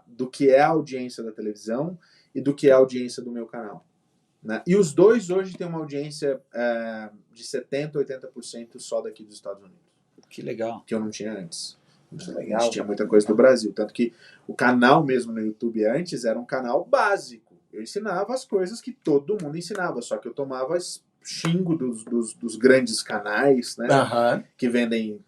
do que é a audiência da televisão e do que é a audiência do meu canal. Né? E os dois hoje têm uma audiência de 70%, 80% só daqui dos Estados Unidos. Que legal. Que eu não tinha antes. Muito A legal. gente tinha muita coisa do Brasil. Tanto que o canal mesmo no YouTube antes era um canal básico. Eu ensinava as coisas que todo mundo ensinava, só que eu tomava xingo dos grandes canais, né? Aham. Que vendem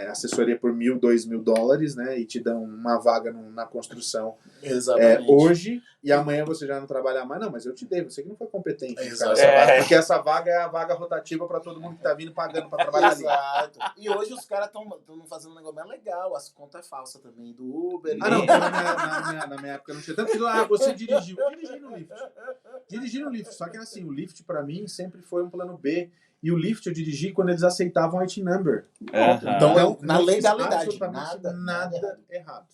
assessoria por $1.000, $2.000, né? E te dão uma vaga na construção Exatamente. hoje, e amanhã você já não trabalha mais. Não, mas eu te dei, você que não foi competente. Exato. Essa vaga, porque essa vaga é a vaga rotativa para todo mundo que tá vindo pagando para trabalhar ali. Exato. E hoje os caras estão fazendo um negócio bem legal, as contas falsas também do Uber. Ah, não, na minha época não tinha tanto. Você dirigiu. Dirigi no Lyft. Só que assim, o Lyft para mim sempre foi um plano B. E o Lyft eu dirigi quando eles aceitavam IT number. Então, na não fiz legalidade, absolutamente nada errado.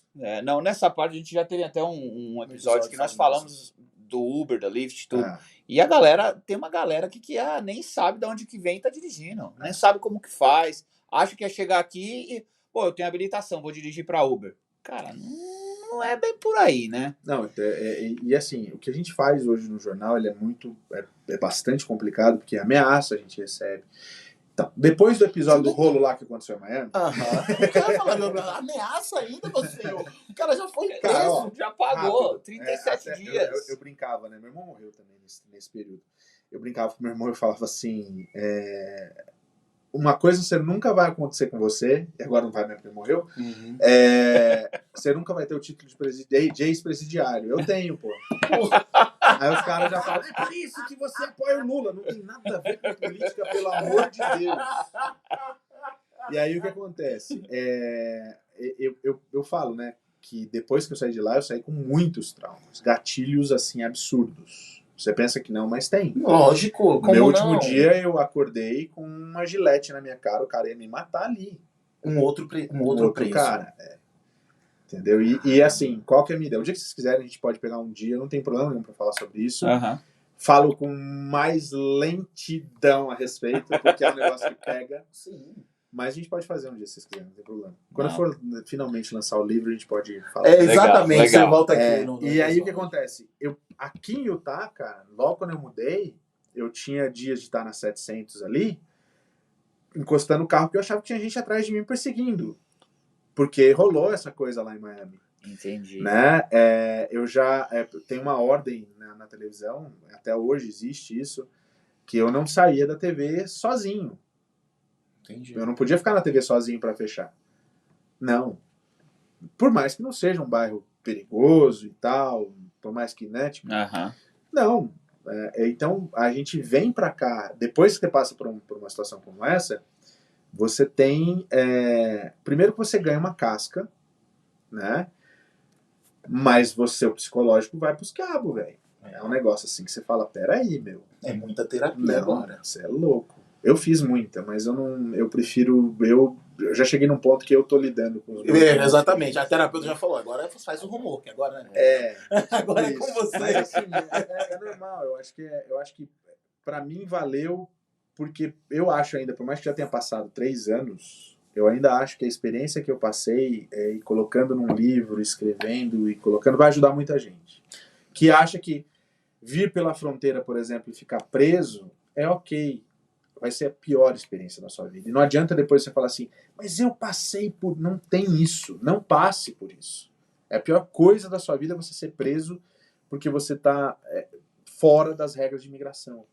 Não, nessa parte a gente já teve até um episódio que nós falamos do Uber, da Lyft, tudo. E a galera, tem uma galera que nem sabe de onde que vem e tá dirigindo. Nem sabe como que faz. Acha que é chegar aqui e, pô, eu tenho habilitação, vou dirigir pra Uber. Cara, não é bem por aí, né? Não, e assim, o que a gente faz hoje no jornal, ele é bastante complicado, porque ameaça a gente recebe. Então, depois do episódio do rolo lá que aconteceu em Miami... O cara falando, ameaça ainda, você. O cara já foi preso. Já pagou, 37 dias. Eu brincava, né? Meu irmão morreu também nesse período. Eu brincava com meu irmão e falava assim... uma coisa você nunca vai acontecer com você, e agora não vai mesmo porque morreu, você nunca vai ter o título de ex-presidiário. Eu tenho, pô. Aí os caras já falam, é por isso que você apoia o Lula. Não tem nada a ver com política, pelo amor de Deus. E aí o que acontece? Eu falo, né, que depois que eu saí de lá, eu saí com muitos traumas, gatilhos, assim, absurdos. Você pensa que não, mas tem. Lógico. No meu último dia, eu acordei com uma gilete na minha cara. O cara ia me matar ali. Um outro preço. Cara. Entendeu? E assim, qual que é a minha ideia? O dia que vocês quiserem, a gente pode pegar um dia. Não tem problema nenhum pra falar sobre isso. Falo com mais lentidão a respeito, porque é um negócio que pega. Sim. Mas a gente pode fazer um dia, se vocês quiserem, não tem problema. Quando eu for finalmente lançar o livro, a gente pode falar. Exatamente, legal. Você volta aqui. E aí o que acontece? Aqui em Utah, cara, logo quando eu mudei, eu tinha dias de estar na 700 ali, encostando o carro, porque eu achava que tinha gente atrás de mim perseguindo. Porque rolou essa coisa lá em Miami. Entendi. Né? Eu já tenho uma ordem na televisão, até hoje existe isso, que eu não saía da TV sozinho. Entendi. Eu não podia ficar na TV sozinho para fechar. Não. Por mais que não seja um bairro perigoso e tal, por mais que, né? Tipo, não. Então, a gente vem para cá, depois que você passa por uma situação como essa, você tem... primeiro que você ganha uma casca, né? Mas o psicológico vai pros cabos, velho. É um negócio assim que você fala, peraí, meu. É muita terapia agora. Você é louco. Eu fiz muita, mas eu prefiro... Eu já cheguei num ponto que eu tô lidando com os meus exatamente. A terapeuta já falou, agora faz o rumor, que agora... agora é com você. Mas assim, é normal. Eu acho que pra mim valeu, porque eu acho ainda, por mais que já tenha passado 3 anos, eu ainda acho que a experiência que eu passei, e colocando num livro, escrevendo e colocando, vai ajudar muita gente. Que acha que vir pela fronteira, por exemplo, e ficar preso, é ok. Vai ser a pior experiência da sua vida. E não adianta depois você falar assim, mas eu passei por... Não tem isso. Não passe por isso. É a pior coisa da sua vida você ser preso porque você está fora das regras de imigração.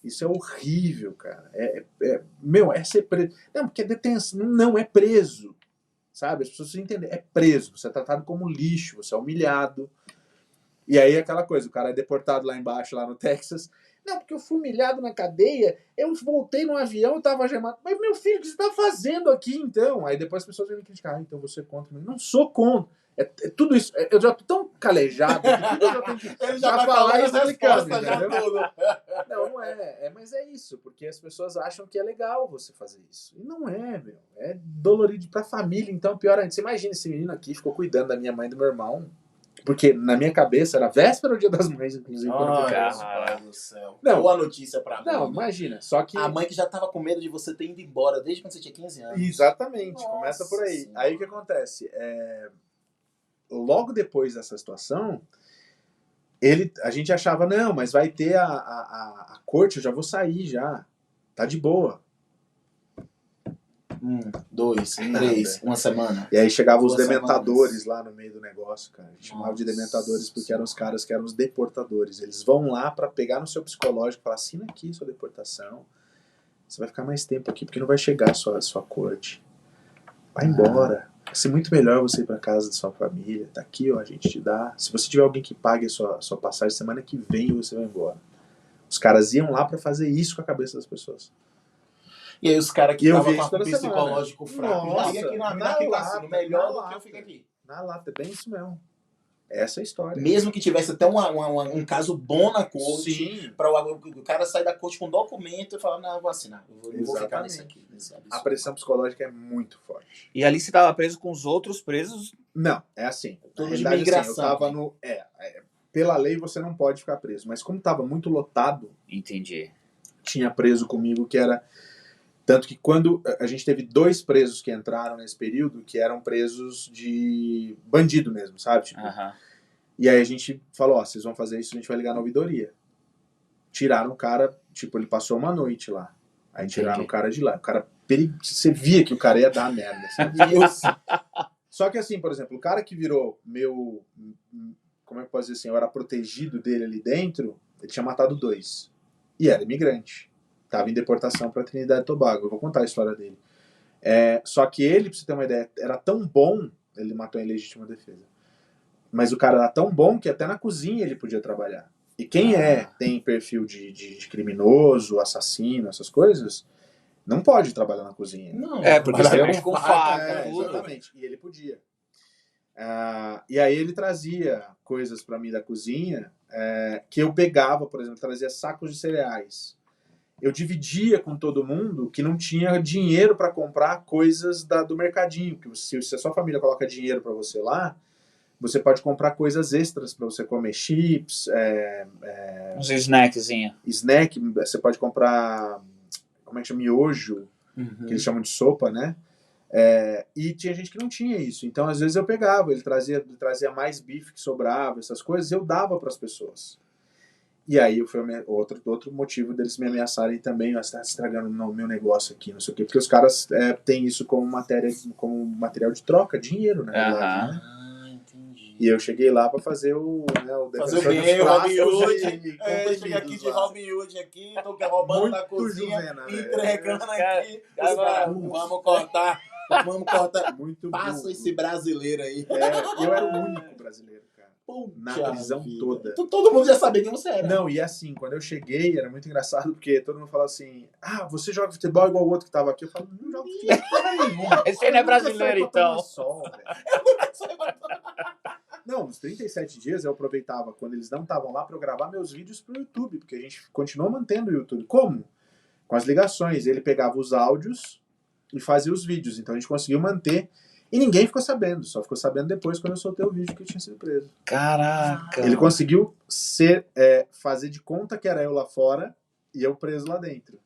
Isso é horrível, cara. É ser preso. Não, porque é detenção. Não é preso. Sabe? As pessoas precisam entender. É preso. Você é tratado como lixo. Você é humilhado. E aí aquela coisa. O cara é deportado lá embaixo, lá no Texas... Não, porque eu fui humilhado na cadeia, eu voltei no avião, eu tava gemado. Mas, meu filho, o que você tá fazendo aqui, então? Aí depois as pessoas vêm me criticar. Então você é contra mim. Não sou contra. É tudo isso. Eu já tô tão calejado que tudo eu já tenho que Ele já vai falar e explicando, Não é. Mas é isso, porque as pessoas acham que é legal você fazer isso. E não é, meu. É dolorido pra família, então pior ainda. Você imagina esse menino aqui, ficou cuidando da minha mãe e do meu irmão. Porque na minha cabeça era véspera do Dia das Mães, inclusive. Ai, meu Deus do céu. Não, boa notícia pra mim. Não, imagina. Só que... A mãe que já tava com medo de você ter ido embora desde quando você tinha 15 anos. Exatamente. Nossa, começa por aí. sim. Aí o que acontece? Logo depois dessa situação, a gente achava, não, mas vai ter a corte, eu já vou sair já. Tá de boa. 1, 2, 3, uma semana. E aí chegavam os 2 dementadores semanas. lá no meio do negócio, cara. A gente chamava de dementadores porque eram os caras que eram os deportadores. Eles vão lá pra pegar no seu psicológico e falar, assina aqui sua deportação. Você vai ficar mais tempo aqui porque não vai chegar a sua corte. Vai embora. Vai ser muito melhor você ir pra casa da sua família. Tá aqui, ó, a gente te dá. Se você tiver alguém que pague a sua passagem, semana que vem você vai embora. Os caras iam lá pra fazer isso com a cabeça das pessoas. E aí os caras que E eu estavam vi com isso a toda psicológico semana. fraco, já ia aqui Nossa, na Cassino, melhor do que eu lata. fico aqui. Na lata, é bem isso mesmo. Essa é a história. Mesmo que tivesse até um caso bom na corte, Sim. para o cara sair da corte com documento e falar, não, eu vou assinar, eu não vou ficar Exatamente. nesse aqui. Nesse A pressão psicológica é muito forte. E ali você tava preso com os outros presos? Não, é assim. Na Tudo de realidade, migração, assim, eu tava né? no... pela lei você não pode ficar preso. Mas como tava muito lotado, Entendi. tinha preso comigo que era... Tanto que quando a gente teve 2 presos que entraram nesse período, que eram presos de bandido mesmo, sabe? Tipo, Aham. e aí a gente falou, ó, vocês vão fazer isso, a gente vai ligar na ouvidoria. Tiraram o cara, tipo, ele passou uma noite lá. Aí tiraram Entendi. o cara de lá. O cara, você via que o cara ia dar merda, sabe? Só que assim, por exemplo, o cara que virou meu... Como é que eu posso dizer assim? Eu era protegido dele ali dentro, ele tinha matado 2. E era imigrante. Tava em deportação pra Trinidad e Tobago. Eu vou contar a história dele. Só que ele, pra você ter uma ideia, era tão bom, ele matou em legítima defesa. Mas o cara era tão bom que até na cozinha ele podia trabalhar. E quem tem perfil de criminoso, assassino, essas coisas, não pode trabalhar na cozinha. Não, Porque você mexe com faca, tudo. Exatamente. E ele podia. E aí ele trazia coisas pra mim da cozinha que eu pegava, por exemplo, trazia sacos de cereais. Eu dividia com todo mundo que não tinha dinheiro para comprar coisas do mercadinho. Que se a sua família coloca dinheiro para você lá, você pode comprar coisas extras para você comer, chips, Uns snackzinhos. snack, você pode comprar, como é que chama, miojo, que eles chamam de sopa, né? E tinha gente que não tinha isso. Então, às vezes eu pegava, ele trazia mais bife que sobrava, essas coisas, eu dava para as pessoas. E aí foi outro motivo deles me ameaçarem também, você está estragando o meu negócio aqui, não sei o quê, porque os caras têm isso como material de troca, dinheiro, na verdade, né? Entendi. E eu cheguei lá para fazer o Fazer o defensor bem, dos o Robin fracos Hood. e Chega aqui comprimidos de lá. Robin Hood aqui, tô roubando Muito da cozinha, Juvena, né? entregando Cara, aqui. cara, Os caras, vamos cortar. Muito Passa burro. esse brasileiro aí. Eu era o único brasileiro, cara. Puxa Na prisão vida. toda. Todo mundo já sabia quem você era. Não, e assim, quando eu cheguei, era muito engraçado, porque todo mundo falava assim, você joga futebol igual o outro que tava aqui. Eu falo, não jogo futebol nenhuma. Esse aí não é brasileiro, então. Não, nos 37 dias eu aproveitava quando eles não estavam lá para eu gravar meus vídeos pro YouTube, porque a gente continuou mantendo o YouTube. Como? Com as ligações. Ele pegava os áudios e fazia os vídeos. Então a gente conseguiu manter. E ninguém ficou sabendo. Só ficou sabendo depois quando eu soltei o vídeo que eu tinha sido preso. Caraca. Ele conseguiu fazer de conta que era eu lá fora e eu preso lá dentro.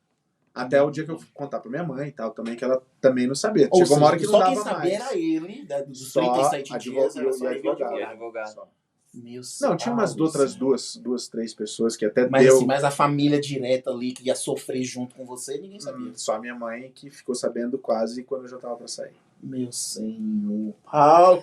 Até o dia que eu fui contar pra minha mãe e tal, também, que ela também não sabia. Ou Chegou uma hora seja, que não só quem dava sabia mais. era ele, dos Só 37 dias, era só ele e o advogado. Só. Meu Não, tinha umas salve, outras Senhor. duas, 3 pessoas que até Mas deu. assim, mas a família direta ali que ia sofrer junto com você, ninguém sabia. Só a minha mãe que ficou sabendo quase quando eu já tava pra sair. Meu Senhor. Paulo.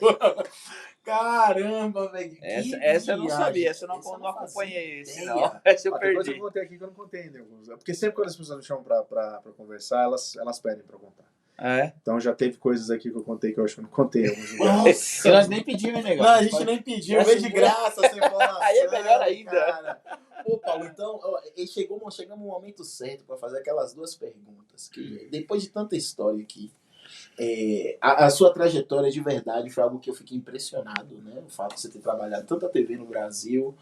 Caramba, velho. Essa eu não sabia, essa eu não acompanhei esse, não. Essa eu Depois eu perdi. contei aqui que eu não contei ainda. Porque sempre quando as pessoas me chamam pra conversar, elas pedem pra eu contar. Então já teve coisas aqui que eu contei que eu acho que eu não contei em alguns lugares. E nós nem pedimos, hein, negócio? Não, a gente nem pediu, veio de graça essa informação. Aí é melhor ainda. Cara. Pô, Paulo, então, chegamos no momento certo para fazer aquelas 2 perguntas. Que depois de tanta história aqui, a sua trajetória de verdade foi algo que eu fiquei impressionado, né? O fato de você ter trabalhado tanta TV no Brasil.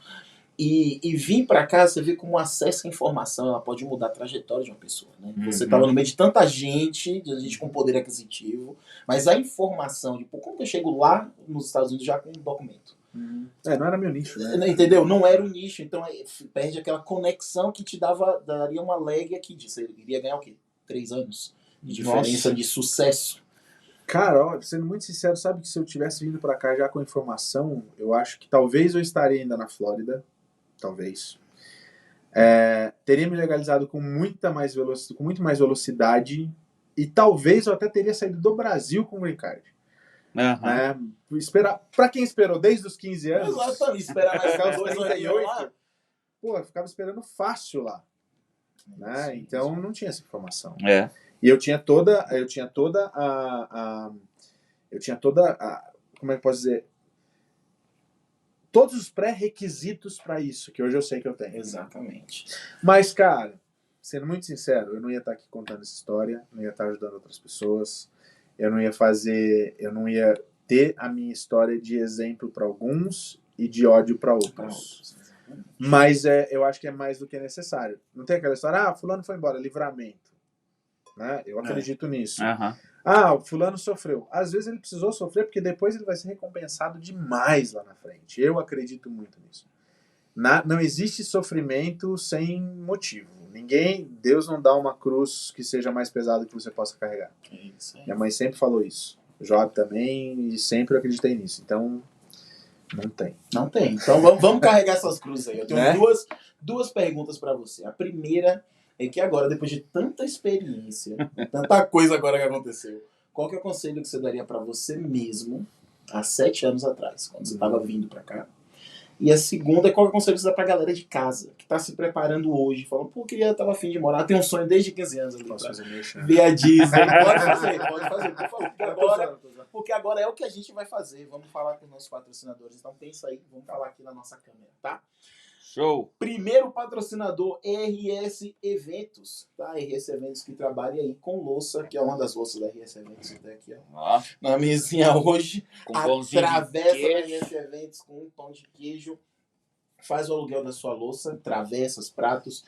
E vir para cá, você vê como o acesso à informação ela pode mudar a trajetória de uma pessoa. Né? Você estava no meio de tanta gente com poder aquisitivo, mas a informação de como que eu chego lá nos Estados Unidos já com um documento. Não era meu nicho, né? Entendeu? Não era o nicho, então perde aquela conexão que te daria uma leg aqui. Você iria ganhar o quê? 3 anos de diferença de sucesso. Cara, ó, sendo muito sincero, sabe que se eu tivesse vindo pra cá já com informação, eu acho que talvez eu estaria ainda na Flórida. Talvez. Teria me legalizado com muito mais velocidade e talvez eu até teria saído do Brasil com o green card. Né? Pra quem esperou desde os 15 anos, exatamente, esperar mais até os 2 38, lá. Pô, eu ficava esperando fácil lá. Né? Sim, então não tinha essa informação. É. E eu tinha toda a Eu tinha como é que eu posso dizer? Todos os pré-requisitos para isso, que hoje eu sei que eu tenho. Exatamente. Mas, cara, sendo muito sincero, eu não ia estar aqui contando essa história, não ia estar ajudando outras pessoas, eu não ia ter a minha história de exemplo para alguns e de ódio para outros. Mas eu acho que é mais do que necessário. Não tem aquela história, fulano foi embora, livramento. Né? Eu acredito nisso. Fulano sofreu. Às vezes ele precisou sofrer porque depois ele vai ser recompensado demais lá na frente. Eu acredito muito nisso. Não existe sofrimento sem motivo. Deus não dá uma cruz que seja mais pesada que você possa carregar. Minha mãe sempre falou isso. Job também, e sempre eu acreditei nisso. Então, não tem. Não tem. Então vamos carregar essas cruzes aí. Eu tenho duas perguntas para você. A primeira é que agora, depois de tanta experiência, tanta coisa agora que aconteceu, qual que é o conselho que você daria para você mesmo há 7 anos atrás, quando você estava vindo para cá? E a segunda é qual é o conselho que você dá pra galera de casa, que tá se preparando hoje, falando, pô, eu tava afim de morar, tem um sonho desde 15 anos ali. Posso fazer mexer? Ver a Disney. Pode fazer, por favor. Porque agora é o que a gente vai fazer. Vamos falar com os nossos patrocinadores. Então pensa aí, vamos falar aqui na nossa câmera, tá? Show! Primeiro patrocinador, RS Eventos, tá? RS Eventos que trabalha aí com louça, que é uma das louças da RS Eventos, que tá aqui, ó. Na mesinha hoje. Com pãozinho de Atravessa queijo. RS Eventos com um pão de queijo. Faz o aluguel da sua louça, travessas, pratos.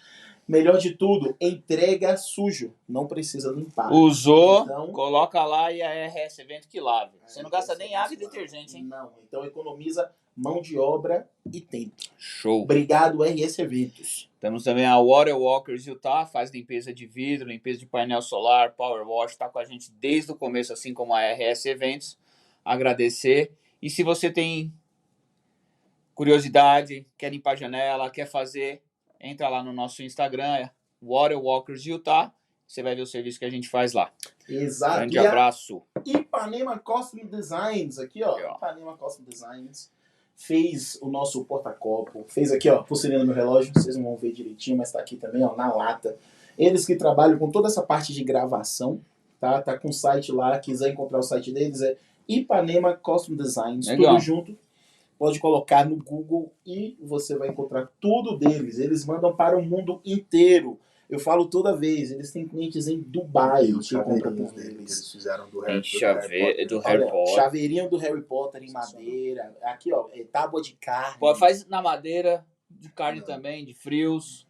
Melhor de tudo, entrega sujo. Não precisa limpar. Usou, então, coloca lá e a RS Evento que lave. Você não gasta nem água e detergente, hein? Não, então economiza mão de obra e tempo. Show. Obrigado, RS Eventos. Temos também a Water Walkers Utah, faz limpeza de vidro, limpeza de painel solar, Power Wash, está com a gente desde o começo, assim como a RS Eventos. Agradecer. E se você tem curiosidade, quer limpar a janela, quer fazer, entra lá no nosso Instagram, Water Walkers Utah. Você vai ver o serviço que a gente faz lá. Exato. Grande abraço. Ipanema Custom Designs, aqui ó. Ipanema Custom Designs fez o nosso porta-copo, fez aqui ó, pulseirinha no meu relógio, vocês não vão ver direitinho, mas tá aqui também ó, na lata. Eles que trabalham com toda essa parte de gravação, tá? Tá com o site lá, quiser encontrar o site deles, é Ipanema Custom Designs, legal. Tudo junto. Pode colocar no Google e você vai encontrar tudo deles. Eles mandam para o mundo inteiro. Eu falo toda vez, eles têm clientes em Dubai que compram por eles. Eles fizeram do Tem Harry do Harry Potter. Chaveirinho do Harry Potter em madeira. Aqui, ó, tábua de carne. Pô, faz na madeira, de carne também, de frios.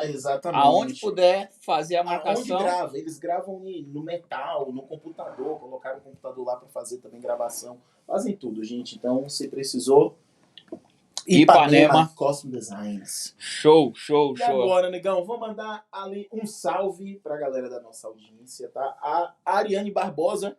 Exatamente. Aonde puder fazer a marcação. Aonde grava? Eles gravam no metal, no computador. Colocaram o computador lá para fazer também gravação. Fazem tudo, gente. Então, se precisou... Ipanema Custom Designs. Show. E agora, negão, vou mandar ali um salve pra galera da nossa audiência, tá? A Ariane Barbosa,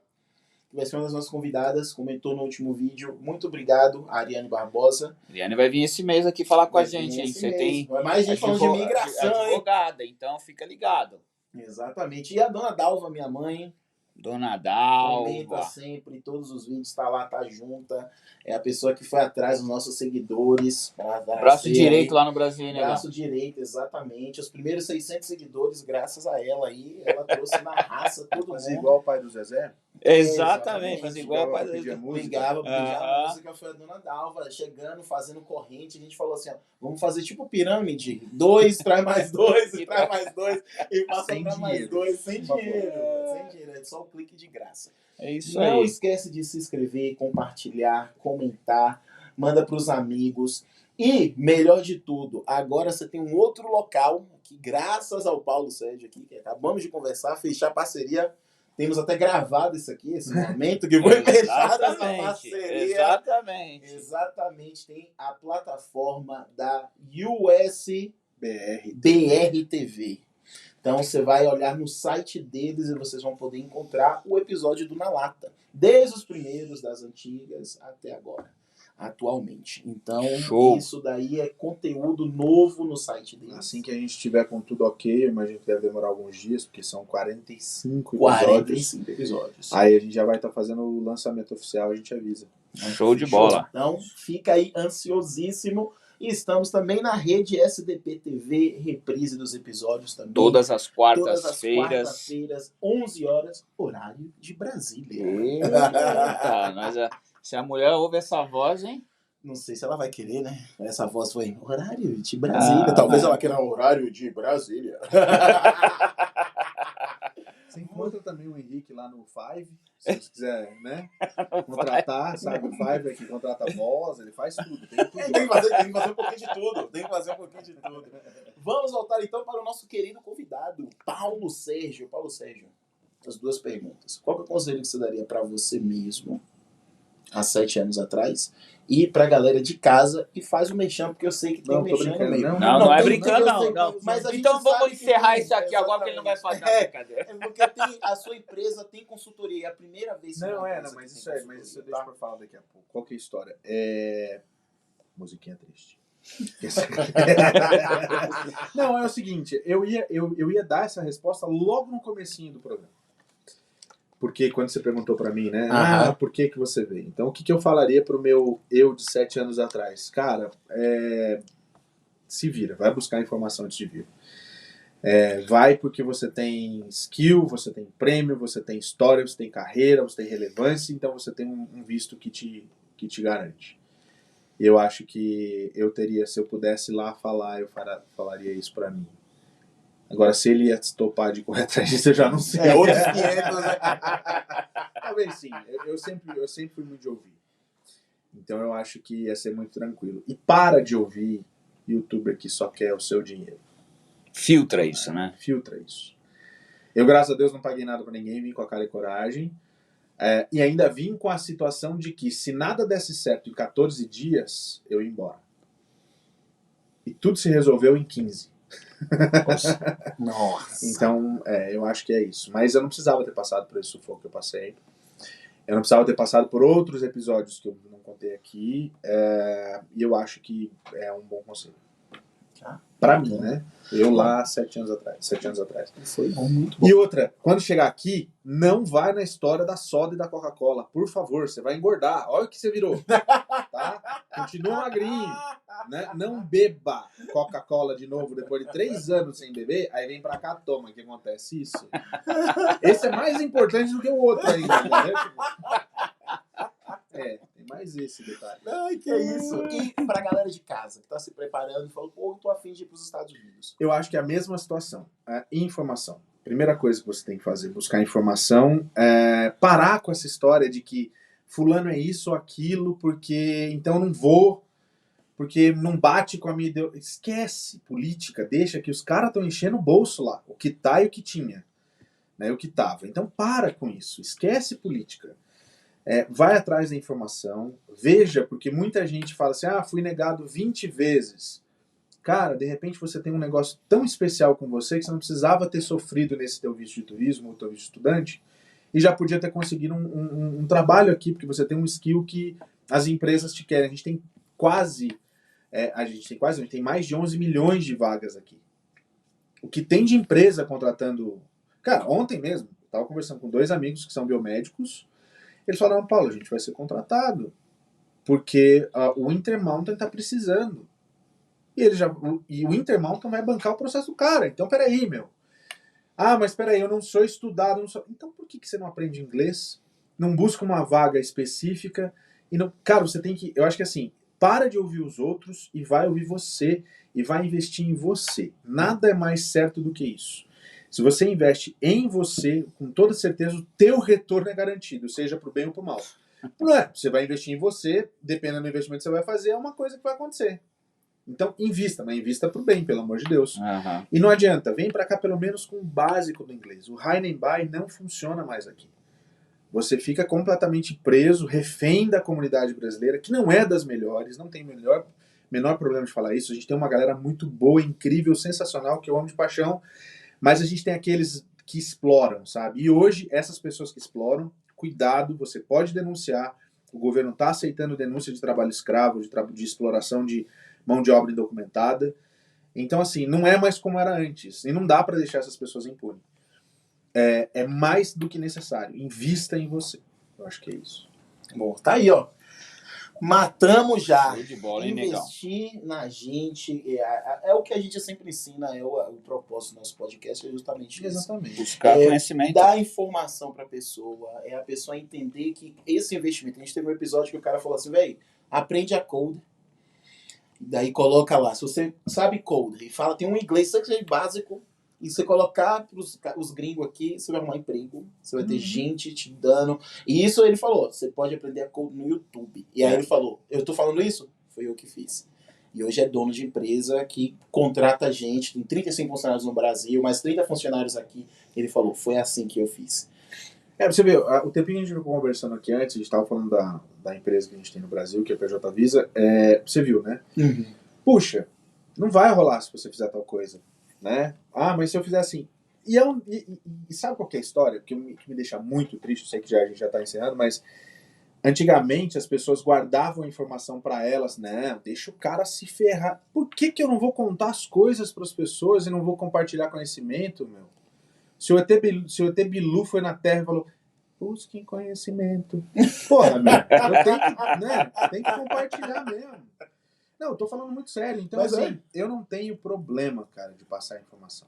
que vai ser uma das nossas convidadas, comentou no último vídeo. Muito obrigado, Ariane Barbosa. Ariane vai vir esse mês aqui falar com a gente, hein? Você tem mais gente falando de migração, advogada, então fica ligado. Exatamente. E a dona Dalva, minha mãe. Dona Dalva. Comenta sempre, todos os vídeos, tá lá, tá junta. É a pessoa que foi atrás dos nossos seguidores. Braço direito lá no Brasil, né? Braço direito, exatamente. Os primeiros 600 seguidores, graças a ela aí, ela trouxe na raça todo mundo. Fazer igual o pai do Zezé? Exatamente, fazer igual o pai do Zezé. Ligava, a música, foi a dona Dalva chegando, fazendo corrente. A gente falou assim, ó, vamos fazer tipo pirâmide. 2, traz mais 2, e traz mais 2, e passa pra mais 2, sem dinheiro. Sem dinheiro, é só um clique de graça. É isso aí. Não esquece de se inscrever, compartilhar, comentar, manda pros amigos. E, melhor de tudo, agora você tem um outro local, que graças ao Paulo Sérgio aqui, que acabamos de conversar, fechar parceria. Temos até gravado isso aqui, esse momento que foi fechada essa parceria. Exatamente. Tem a plataforma da USBR TV. Então você vai olhar no site deles e vocês vão poder encontrar o episódio do Na Lata. Desde os primeiros, das antigas, até agora. Atualmente. Então, Isso daí é conteúdo novo no site deles. Assim que a gente tiver com tudo ok, eu imagino que deve demorar alguns dias, porque são 45 episódios. 45 episódios. Aí a gente já vai estar fazendo o lançamento oficial, a gente avisa. Show de bola. Então, fica aí ansiosíssimo. E estamos também na rede SDP TV, reprise dos episódios também. Todas as Todas as quartas-feiras. quartas-feiras, 11 horas, horário de Brasília. Eita, se a mulher ouve essa voz, hein? Não sei se ela vai querer, né? Essa voz foi horário de Brasília. Talvez mas- ela queira horário de Brasília. Você encontra também o Henrique lá no Five, se você quiser, né? Contratar, sabe? O Five é que contrata voz, ele faz tudo. Tem tudo. Tem que fazer um pouquinho de tudo. Tem que fazer um pouquinho de tudo. Vamos voltar então para o nosso querido convidado, Paulo Sérgio. Paulo Sérgio, as duas perguntas. Qual que é o conselho que você daria para você mesmo há 7 anos atrás? E pra galera de casa, e faz o merchan, porque eu sei que tem Não, um tô merchan no brincando, meio. Não é tem- brincando, eu sei, não. Mas a gente Então vamos sabe que encerrar tem, isso aqui agora, porque ele não vai fazer a exatamente. brincadeira. É porque a sua empresa tem consultoria, é a primeira vez que Não, uma não, empresa mas tem isso é, mas consultoria, isso tá? deixa pra falar daqui a pouco. Qual que é a história? Musiquinha triste. Não, é o seguinte, eu ia dar essa resposta logo no comecinho do programa. Porque quando você perguntou pra mim, né? Aham. Por que você veio? Então, o que eu falaria pro meu eu de 7 anos atrás? Cara, se vira, vai buscar informação antes de vir. Vai porque você tem skill, você tem prêmio, você tem história, você tem carreira, você tem relevância, então você tem um visto que te garante. Eu acho que eu teria, se eu pudesse lá falar, eu falaria isso pra mim. Agora, se ele ia topar de correr atrás disso, eu já não sei. Outros 500, né? Talvez sim. Eu sempre fui muito de ouvir. Então eu acho que ia ser muito tranquilo. E para de ouvir youtuber que só quer o seu dinheiro. Filtra isso, né? Filtra isso. Eu, graças a Deus, não paguei nada pra ninguém, vim com a cara e coragem. E ainda vim com a situação de que se nada desse certo em 14 dias, eu ia embora. E tudo se resolveu em 15. Nossa. Então, eu acho que é isso. Mas eu não precisava ter passado por esse sufoco que eu passei. Eu não precisava ter passado por outros episódios que eu não contei aqui. E eu acho que é um bom conselho. Pra mim, né? Eu lá 7 anos atrás. Foi bom, muito bom. E outra, quando chegar aqui, não vai na história da soda e da Coca-Cola. Por favor, você vai engordar. Olha o que você virou. Tá? Continua magrinho. Né? Não beba Coca-Cola de novo depois de 3 anos sem beber. Aí vem pra cá, toma. Que acontece isso? Esse é mais importante do que o outro ainda. Entendeu? Tem mais esse detalhe. Ai, que é isso. E pra galera de casa que tá se preparando e falou, pô, eu tô afim de ir pros Estados Unidos. Eu acho que é a mesma situação. Informação. Primeira coisa que você tem que fazer, buscar informação. Parar com essa história de que fulano é isso ou aquilo, porque então eu não vou, porque não bate com a minha ideologia. Esquece política, deixa que os caras estão enchendo o bolso lá. O que tá e o que tinha. Né, o que tava. Então para com isso. Esquece política. Vai atrás da informação. Veja, porque muita gente fala assim, fui negado 20 vezes. Cara, de repente você tem um negócio tão especial com você que você não precisava ter sofrido nesse teu visto de turismo ou teu visto de estudante e já podia ter conseguido um trabalho aqui, porque você tem um skill que as empresas te querem. A gente tem mais de 11 milhões de vagas aqui. O que tem de empresa contratando... Cara, ontem mesmo, eu estava conversando com 2 amigos que são biomédicos. Eles falaram, Paulo, a gente vai ser contratado porque o Intermountain está precisando. E o Intermountain vai bancar o processo do cara. Então, peraí, meu. Mas peraí, eu não sou estudado. Então, por que você não aprende inglês? Não busca uma vaga específica? Cara, você tem que... Eu acho que assim, para de ouvir os outros e vai ouvir você e vai investir em você. Nada é mais certo do que isso. Se você investe em você, com toda certeza, o teu retorno é garantido, seja pro bem ou pro mal. Não é? Você vai investir em você, dependendo do investimento que você vai fazer, é uma coisa que vai acontecer. Então, invista, mas invista pro bem, pelo amor de Deus. Uhum. E não adianta, vem pra cá pelo menos com o básico do inglês. O High and Buy não funciona mais aqui. Você fica completamente preso, refém da comunidade brasileira, que não é das melhores, não tem menor problema de falar isso. A gente tem uma galera muito boa, incrível, sensacional, que eu amo de paixão, mas a gente tem aqueles que exploram, sabe? E hoje, essas pessoas que exploram, cuidado, você pode denunciar. O governo está aceitando denúncia de trabalho escravo, de exploração de mão de obra indocumentada. Então, assim, não é mais como era antes. E não dá para deixar essas pessoas impunes. É mais do que necessário. Invista em você. Eu acho que é isso. Bom, tá aí, ó. Matamos já. Show de bola, hein, negão? Investir na gente é o que a gente sempre ensina, o propósito do nosso podcast é justamente isso. Exatamente. Buscar conhecimento. Dar informação pra pessoa, é a pessoa entender que esse investimento, a gente teve um episódio que o cara falou assim, velho, aprende a code, daí coloca lá, se você sabe code e fala, tem um inglês básico, e você colocar os gringos aqui, você vai arrumar emprego, você vai ter gente te dando. E isso ele falou, você pode aprender a code no YouTube. E aí ele falou, eu tô falando isso? Foi eu que fiz. E hoje é dono de empresa que contrata gente, tem 35 funcionários no Brasil, mais 30 funcionários aqui. Ele falou, foi assim que eu fiz. Pra você ver, o tempinho que a gente ficou conversando aqui antes, a gente tava falando da empresa que a gente tem no Brasil, que é a PJ Visa, você viu, né? Puxa, não vai rolar se você fizer tal coisa, né? Ah, mas se eu fizer assim... E sabe qual que é a história? Que me deixa muito triste, eu sei que a gente já tá encerrando, mas antigamente as pessoas guardavam a informação pra elas, né? Deixa o cara se ferrar. Por que eu não vou contar as coisas pras pessoas e não vou compartilhar conhecimento, meu? Se o ET Bilu foi na Terra e falou, busquem conhecimento. Porra, meu, tem que compartilhar mesmo. Não, eu tô falando muito sério. Então, Mas assim, eu não tenho problema, cara, de passar informação.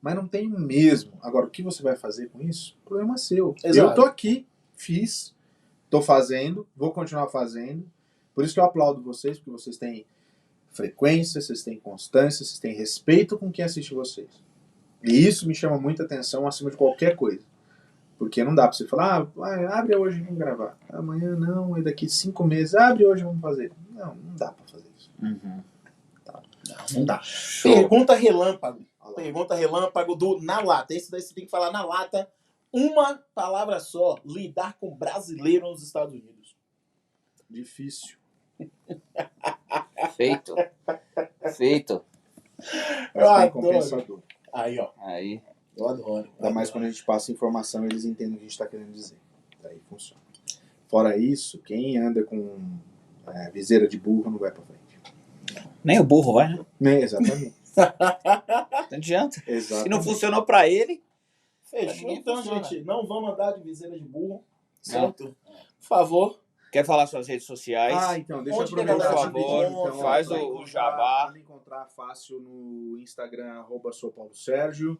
Mas não tenho mesmo. Agora, o que você vai fazer com isso? O problema é seu. Exato. Eu tô aqui, fiz, tô fazendo, vou continuar fazendo. Por isso que eu aplaudo vocês, porque vocês têm frequência, vocês têm constância, vocês têm respeito com quem assiste vocês. E isso me chama muita atenção acima de qualquer coisa. Porque não dá pra você falar, abre hoje e vamos gravar. Amanhã não, e daqui 5 meses, abre hoje e vamos fazer. Não dá pra fazer isso. Não dá. Show. Pergunta relâmpago. Pergunta relâmpago na lata. Esse daí você tem que falar na lata. Uma palavra só. Lidar com brasileiro nos Estados Unidos. Difícil. Feito. Eu Mas bem adoro. compensador. Aí, ó. Aí. Eu adoro. Ainda mais quando a gente passa informação, eles entendem o que a gente tá querendo dizer. Daí funciona. Fora isso, quem anda com viseira de burro não vai pra frente. Nem o burro vai, né? Exatamente. Não adianta. Exatamente. Se não funcionou pra ele, Fechou. Ninguém Então, funciona. gente, não vamos andar de viseira de burro. Certo? Por favor. quer falar suas redes sociais? Então, deixa eu Onde que a aproveitar galera te rapidinho, encontra? Faz pra o jabá. Pra encontrar fácil no Instagram, @soupaulosérgio.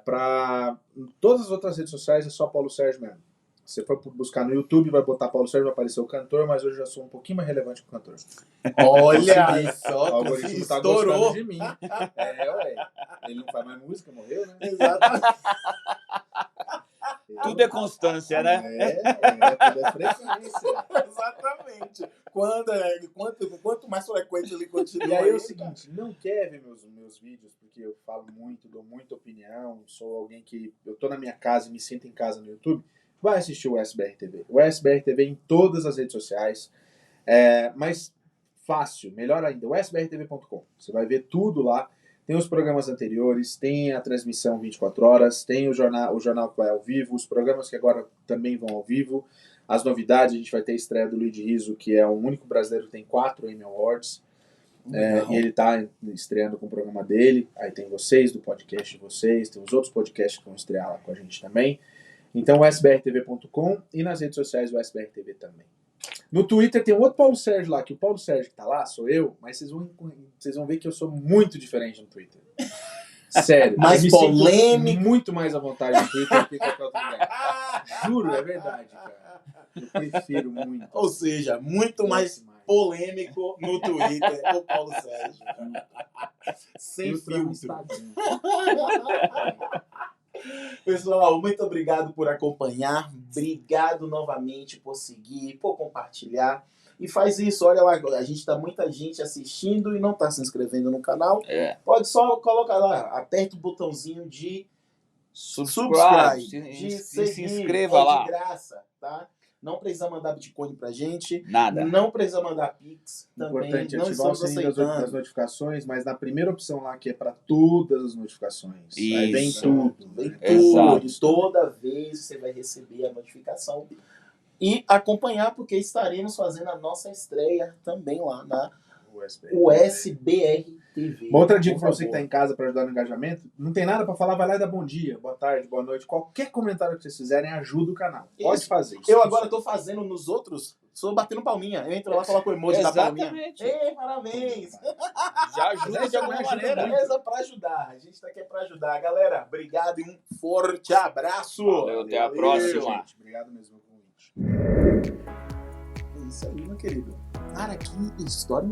Para todas as outras redes sociais é só Paulo Sérgio mesmo. Se for buscar no YouTube, vai botar Paulo Sérgio, vai aparecer o cantor, mas hoje eu já sou um pouquinho mais relevante que o cantor. Olha O só, algoritmo tá estourou. gostando de mim. Ué. Ele não faz mais música, morreu, né? Exatamente. Tudo é constância, né? Tudo é frequência. Exatamente. Quanto mais frequente ele continua. E aí é o seguinte, não quer ver meus vídeos, porque eu falo muito, dou muita opinião, sou alguém que... Eu tô na minha casa e me sinto em casa no YouTube, vai assistir o SBR TV. O SBR TV em todas as redes sociais, mas fácil, melhor ainda, o sbrtv.com. Você vai ver tudo lá. Tem os programas anteriores, tem a transmissão 24 horas, tem o jornal que vai ao vivo, os programas que agora também vão ao vivo, as novidades, a gente vai ter a estreia do Luigi Rizzo, que é o único brasileiro que tem 4 Emmy Awards, e ele está estreando com o programa dele, aí tem vocês, do podcast de vocês, tem os outros podcasts que vão estrear lá com a gente também. Então, o sbrtv.com e nas redes sociais o SBR TV também. No Twitter tem um outro Paulo Sérgio lá, que o Paulo Sérgio que tá lá, sou eu, mas vocês vão ver que eu sou muito diferente no Twitter. Sério. Mais eu me sinto polêmico. muito mais à vontade no Twitter do que em qualquer outro lugar. Juro, é verdade, cara. Eu prefiro muito. Ou seja, muito mais polêmico no Twitter, o Paulo Sérgio. Sem filtro. Pessoal, muito obrigado por acompanhar. Obrigado novamente por seguir, por compartilhar. E faz isso, olha lá, a gente tá muita gente assistindo e não tá se inscrevendo no canal. Pode só colocar lá, aperta o botãozinho de subscribe, de seguir, se inscreva lá. de graça, tá? Não precisa mandar Bitcoin pra gente. Nada. Não precisa mandar Pix. Também Importante não ativar o estamos sininho das aceitando. notificações, mas na primeira opção lá, que é para todas as notificações. Aí vem Isso. tudo. Vem né? tudo. Exato. Toda vez você vai receber a notificação. E acompanhar, porque estaremos fazendo a nossa estreia também lá na USBR TV. Uma outra dica por para você que favor. está em casa para ajudar no engajamento, não tem nada para falar, vai lá e dá bom dia, boa tarde, boa noite. Qualquer comentário que vocês fizerem ajuda o canal. Pode Isso. fazer isso. Eu agora estou fazendo nos outros Sou batendo palminha. Eu entro lá e coloco o emoji da palminha. Exatamente. Ei, parabéns! Já ajuda de alguma maneira. Beleza, pra ajudar. A gente tá aqui pra ajudar. Galera, obrigado e um forte abraço. Valeu, até a próxima. Gente, obrigado mesmo pelo convite. É isso aí, meu querido. Cara, que história